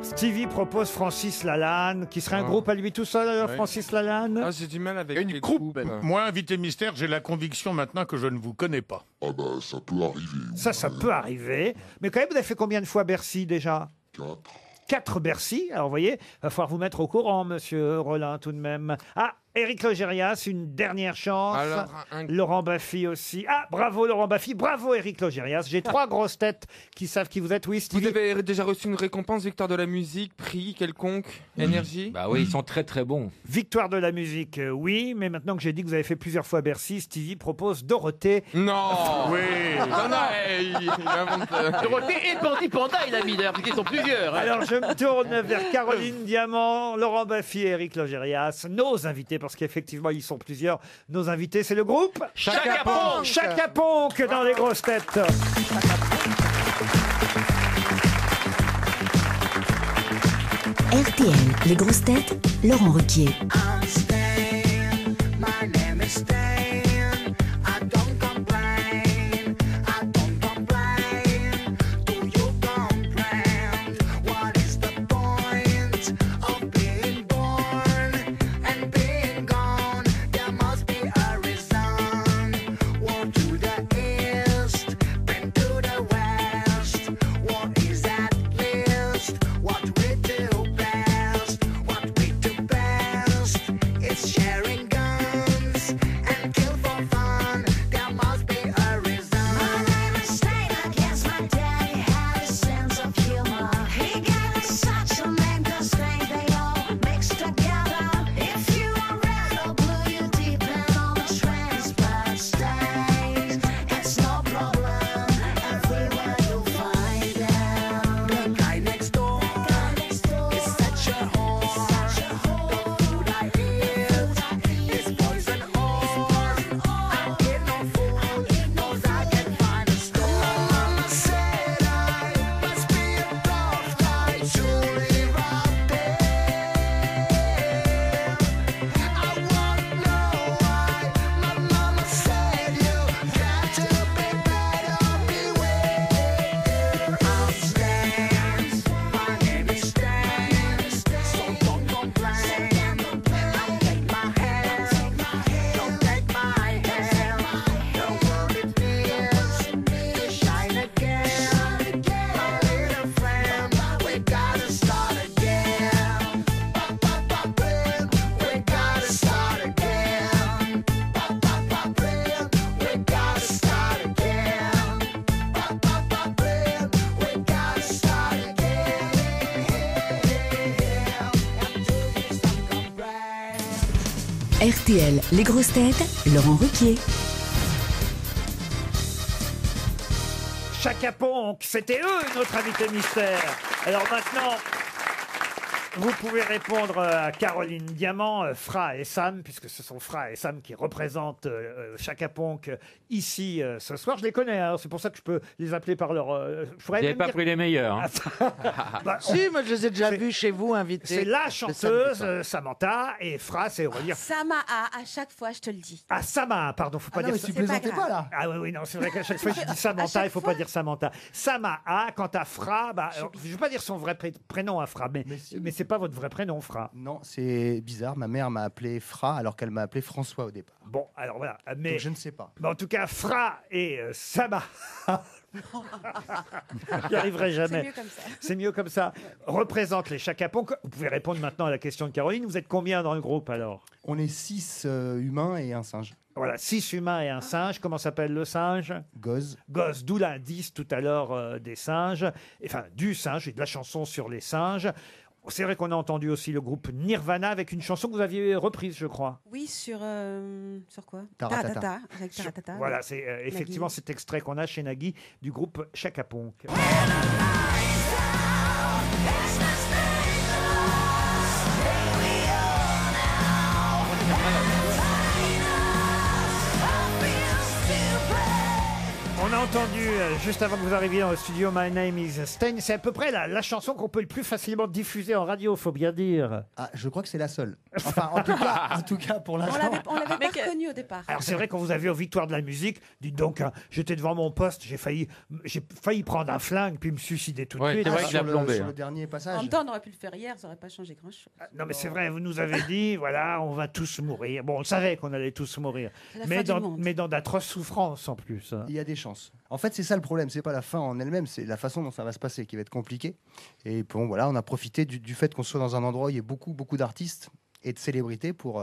Stevie propose Francis Lalanne, qui serait un groupe à lui tout seul, alors, Ouais. Francis Lalanne. Ah, j'ai du mal avec Une les groupe. groupes. Moi, invité mystère, j'ai la conviction maintenant que je ne vous connais pas. Ah bah, ça peut arriver. Ça peut arriver. Mais quand même, vous avez fait combien de fois Bercy déjà 4 Bercy. Alors, vous voyez, il va falloir vous mettre au courant, monsieur Rollin, tout de même. Ah, Éric Logérias, une dernière chance. Alors, Laurent Baffy aussi. Ah, bravo Laurent Baffy, bravo Éric Logérias. J'ai 3 grosses têtes qui savent qui vous êtes. Oui, Stevie. Vous avez déjà reçu une récompense, victoire de la musique, prix quelconque, énergie? Bah oui, ils sont très très bons. Victoire de la musique, oui. Mais maintenant que j'ai dit que vous avez fait plusieurs fois Bercy, Stevie propose Dorothée. Non. Oui. Non, non, il invente. Dorothée et Porty Panda, il a mis d'ailleurs, parce qu'ils sont plusieurs. hein. Alors je me tourne vers Caroline Diamant, Laurent Baffy et Éric Logérias, nos invités, parce qu'effectivement ils sont plusieurs. Nos invités, c'est le groupe Chaka Ponk. Chaka Ponk dans les grosses têtes. RTL, les grosses têtes, Laurent Ruquier. RTL, les grosses têtes, Laurent Ruquier. Chaka Ponk, c'était eux notre invité mystère. Alors maintenant, vous pouvez répondre à Caroline Diamant, Fra et Sam, puisque ce sont Fra et Sam qui représentent Chaka Ponk ici ce soir. Je les connais, hein, c'est pour ça que je peux les appeler par leur... Vous n'avez pas pris les meilleurs. Hein. Bah, Si, moi je les ai déjà vus chez vous invités. c'est la Le chanteuse samedi soir. Samantha, et Fra, c'est, on va dire... Sama à chaque fois, je te le dis. Ah, Sama, pardon, faut pas Ah non, dire mais tu ça. plaisantais pas là. Ah oui, non, c'est vrai qu'à chaque fois que je dis Samantha, il faut pas dire Samantha. Sama A, quant à Fra, bah, alors, je vais pas dire son vrai prénom à Fra, mais c'est pas votre vrai prénom, Fra. Non, c'est bizarre. Ma mère m'a appelé Fra alors qu'elle m'a appelé François au départ. Bon, alors voilà, mais Donc, je ne sais pas. en tout cas, Fra et Sama. J'y arriverai jamais. C'est mieux comme ça. C'est mieux comme ça. Représente les Chaka Ponk. Vous pouvez répondre maintenant à la question de Caroline. Vous êtes combien dans le groupe alors? On est 6 humains et un singe. Voilà, 6 humains et un singe. Comment s'appelle le singe? Goz. Goz, d'où l'indice tout à l'heure des singes. Enfin, du singe et de la chanson sur les singes. C'est vrai qu'on a entendu aussi le groupe Nirvana avec une chanson que vous aviez reprise, je crois. Oui, sur quoi? Taratata. Avec Taratata. Voilà, c'est effectivement cet extrait qu'on a chez Nagui du groupe Chaka Ponk. On On a entendu, juste avant que vous arriviez dans le studio, My Name is Stein. C'est à peu près la chanson qu'on peut le plus facilement diffuser en radio, faut bien dire. Ah, je crois que c'est la seule. Enfin, en tout cas pour l'instant. On l'avait pas reconnu au départ. Alors c'est vrai qu'on vous a vu aux Victoires de la musique. Dites donc, hein, j'étais devant mon poste, j'ai failli prendre un flingue puis me suicider tout de suite. C'est vrai qu'il a plombé. Sur le dernier passage. En même temps, on aurait pu le faire hier, ça n'aurait pas changé grand-chose. Non mais c'est vrai, vous nous avez dit, voilà, on va tous mourir. Bon, on savait qu'on allait tous mourir. Mais dans d'atroces souffrances en plus. Hein. Il y a des chances. En fait, c'est ça le problème. C'est pas la fin en elle-même, c'est la façon dont ça va se passer qui va être compliquée. Et bon, voilà, on a profité du fait qu'on soit dans un endroit où il y a beaucoup d'artistes et de célébrités pour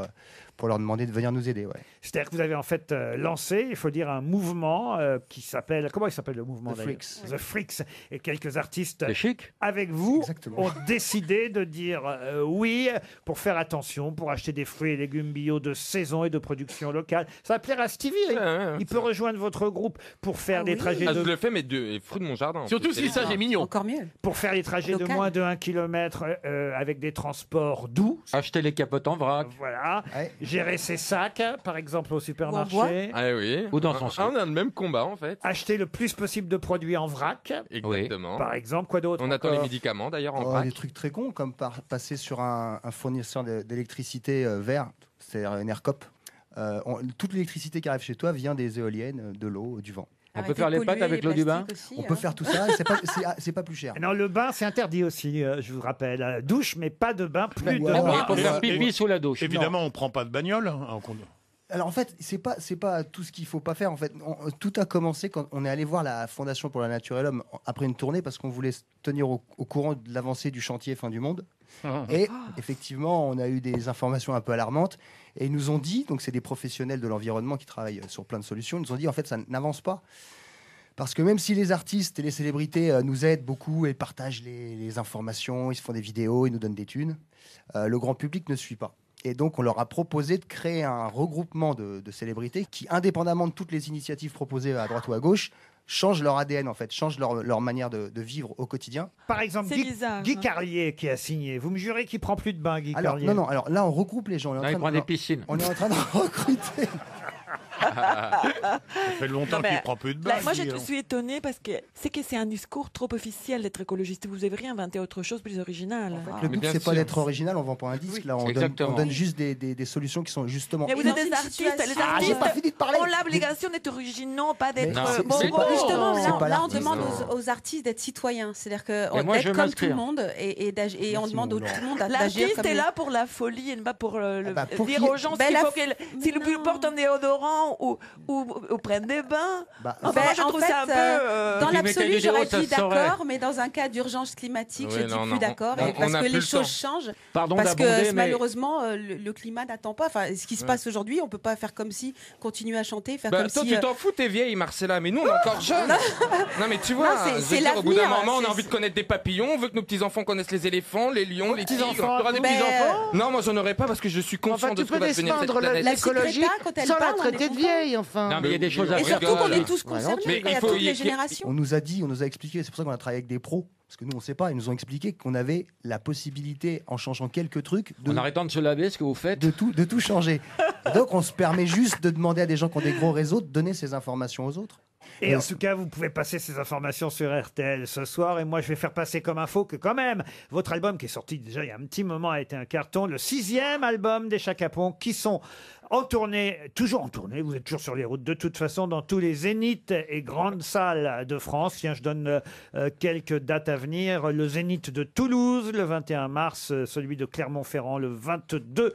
leur demander de venir nous aider. Ouais. C'est-à-dire que vous avez en fait lancé, il faut dire, un mouvement qui s'appelle... Comment il s'appelle le mouvement The d'ailleurs Freaks. The Freaks. Et quelques artistes chic. avec vous Exactement. ont décidé de dire oui pour faire attention, pour acheter des fruits et légumes bio de saison et de production locale. Ça va plaire à Stevie. Il peut rejoindre votre groupe pour faire des trajets Je de... le fais, mais de fruits de mon jardin. Surtout si ça, j'ai mignon. Encore mieux. Pour faire les trajets de Local. moins de 1 km avec des transports doux. Acheter les capotes en vrac. Voilà. Gérer ses sacs, par exemple, au supermarché. Ah oui. Ou dans son Ah, on a le même combat en fait. Acheter le plus possible de produits en vrac. Exactement. Par exemple, quoi d'autre On attend encore les médicaments d'ailleurs en Oh, vrac. des trucs très cons, comme passer sur un fournisseur d'électricité vert, c'est-à-dire une ERCOP. Toute l'électricité qui arrive chez toi vient des éoliennes, de l'eau, du vent. On peut faire les pâtes avec l'eau du bain. On peut faire tout ça, et c'est pas plus cher. Non, le bain, c'est interdit aussi, je vous rappelle. Douche, mais pas de bain, plus de ou alors, bain. Il faut faire pipi sous la douche. Évidemment, on prend pas de bagnole. Hein, Alors en fait, c'est pas tout ce qu'il faut pas faire. En fait, tout a commencé quand on est allé voir la Fondation pour la Nature et l'Homme après une tournée parce qu'on voulait se tenir au courant de l'avancée du chantier fin du monde. Et effectivement, on a eu des informations un peu alarmantes et ils nous ont dit, donc c'est des professionnels de l'environnement qui travaillent sur plein de solutions, ils nous ont dit en fait ça n'avance pas. Parce que même si les artistes et les célébrités nous aident beaucoup et partagent les informations, ils se font des vidéos, ils nous donnent des thunes, le grand public ne suit pas. Et donc, on leur a proposé de créer un regroupement de célébrités qui, indépendamment de toutes les initiatives proposées à droite ou à gauche, changent leur ADN, en fait, changent leur manière de vivre au quotidien. Par exemple, C'est bizarre, Guy hein. Carlier qui a signé. Vous me jurez qu'il prend plus de bain, Guy Alors, Carlier? non, alors là, on regroupe les gens. On est en Non, il train prend de- des piscines. On est en train de recruter. Ça fait longtemps Non, mais qu'il prend plus de là, bain. moi, Guy, je hein. suis étonnée parce que c'est un discours trop officiel d'être écologiste. Vous avez réinventé autre chose plus original. Le but, bien c'est pas sûr. d'être original, on vend pas un disque. Là, on Exactement. donne juste des solutions qui sont justement. Mais vous êtes des artistes. Les Ah, j'ai artistes pas fini de parler. ont l'obligation d'être originaux, pas d'être. Mais c'est- bon, c'est bon. pas- Justement, c'est pas là, on l'artiste. demande aux artistes d'être citoyens. C'est-à-dire Mais moi, je d'être veux comme tout le m'inscrire. monde et on demande à tout le monde d'agir L'artiste comme est les- là pour la folie et pas pour pour dire qui- aux gens Ben, s'il la faut f- s'ils portent un déodorant ou prennent des bains. Bah, Enfin, moi, je en trouve fait, ça un peu. dans Tu mettais l'absolu, du j'aurais déo, ça dit se saurait. d'accord, mais dans un cas d'urgence climatique, Ouais, je dis non, plus non, d'accord, on- et parce on a que plus les le choses temps. changent. Pardon Parce que d'abonder, mais malheureusement, le climat n'attend pas. Enfin, ce qui se passe aujourd'hui, on peut pas faire comme si, continuer à chanter, faire Bah, comme toi, si. tu t'en fous, t'es vieille, Marcella, mais nous, on est encore jeunes. Non, mais tu vois, Non, c'est- je veux c'est dire, au bout d'un l'avenir, moment, on a c'est- envie de connaître des papillons, on veut que nos petits-enfants connaissent les éléphants, les lions, les tigres. petits-enfants, T'auras des Ben, petits-enfants Non, moi, j'en aurai pas parce que je suis conscient Enfin, de tu ce que peux va devenir cette défendre planète. l'écologie Greta, quand elle sans la parle, on est traiter de content. vieille, enfin. Non, mais il y a des choses à Et surtout qu'on rigole. est tous concernés, Mais il y il a faut- toutes il y a- les générations. On nous a dit, on nous a expliqué, c'est pour ça qu'on a travaillé avec des pros, parce que nous on sait pas, ils nous ont expliqué qu'on avait la possibilité, en changeant quelques trucs, en arrêtant de se laver, ce que vous faites. de tout changer. Et donc on se permet juste de demander à des gens qui ont des gros réseaux de donner ces informations aux autres. Et en tout cas, vous pouvez passer ces informations sur RTL ce soir. Et moi, je vais faire passer comme info que quand même, votre album qui est sorti déjà il y a un petit moment a été un carton. Le 6e album des Chaka Ponk qui sont en tournée, toujours en tournée. Vous êtes toujours sur les routes de toute façon dans tous les zéniths et grandes salles de France. Tiens, je donne quelques dates à venir. Le Zénith de Toulouse le 21 mars, celui de Clermont-Ferrand le 22,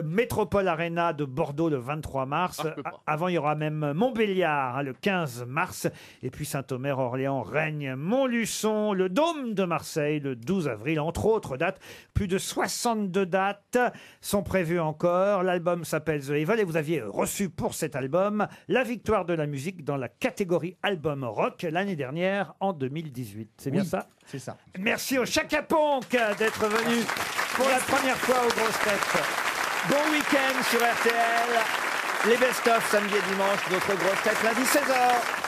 Métropole Arena de Bordeaux le 23 mars. Avant, il y aura même Montbéliard le 15 mars. Et puis Saint-Omer, Orléans, Rennes, Montluçon, le Dôme de Marseille le 12 avril, entre autres dates. Plus de 62 dates sont prévues encore. L'album s'appelle The Evil et vous aviez reçu pour cet album la victoire de la musique dans la catégorie album rock l'année dernière en 2018. C'est bien Oui, ça? C'est ça. Merci aux Chaka Ponk d'être venus pour la première fois aux grosses têtes. Bon week-end sur RTL. Les best-of samedi et dimanche, d'autres grosses têtes lundi 16h.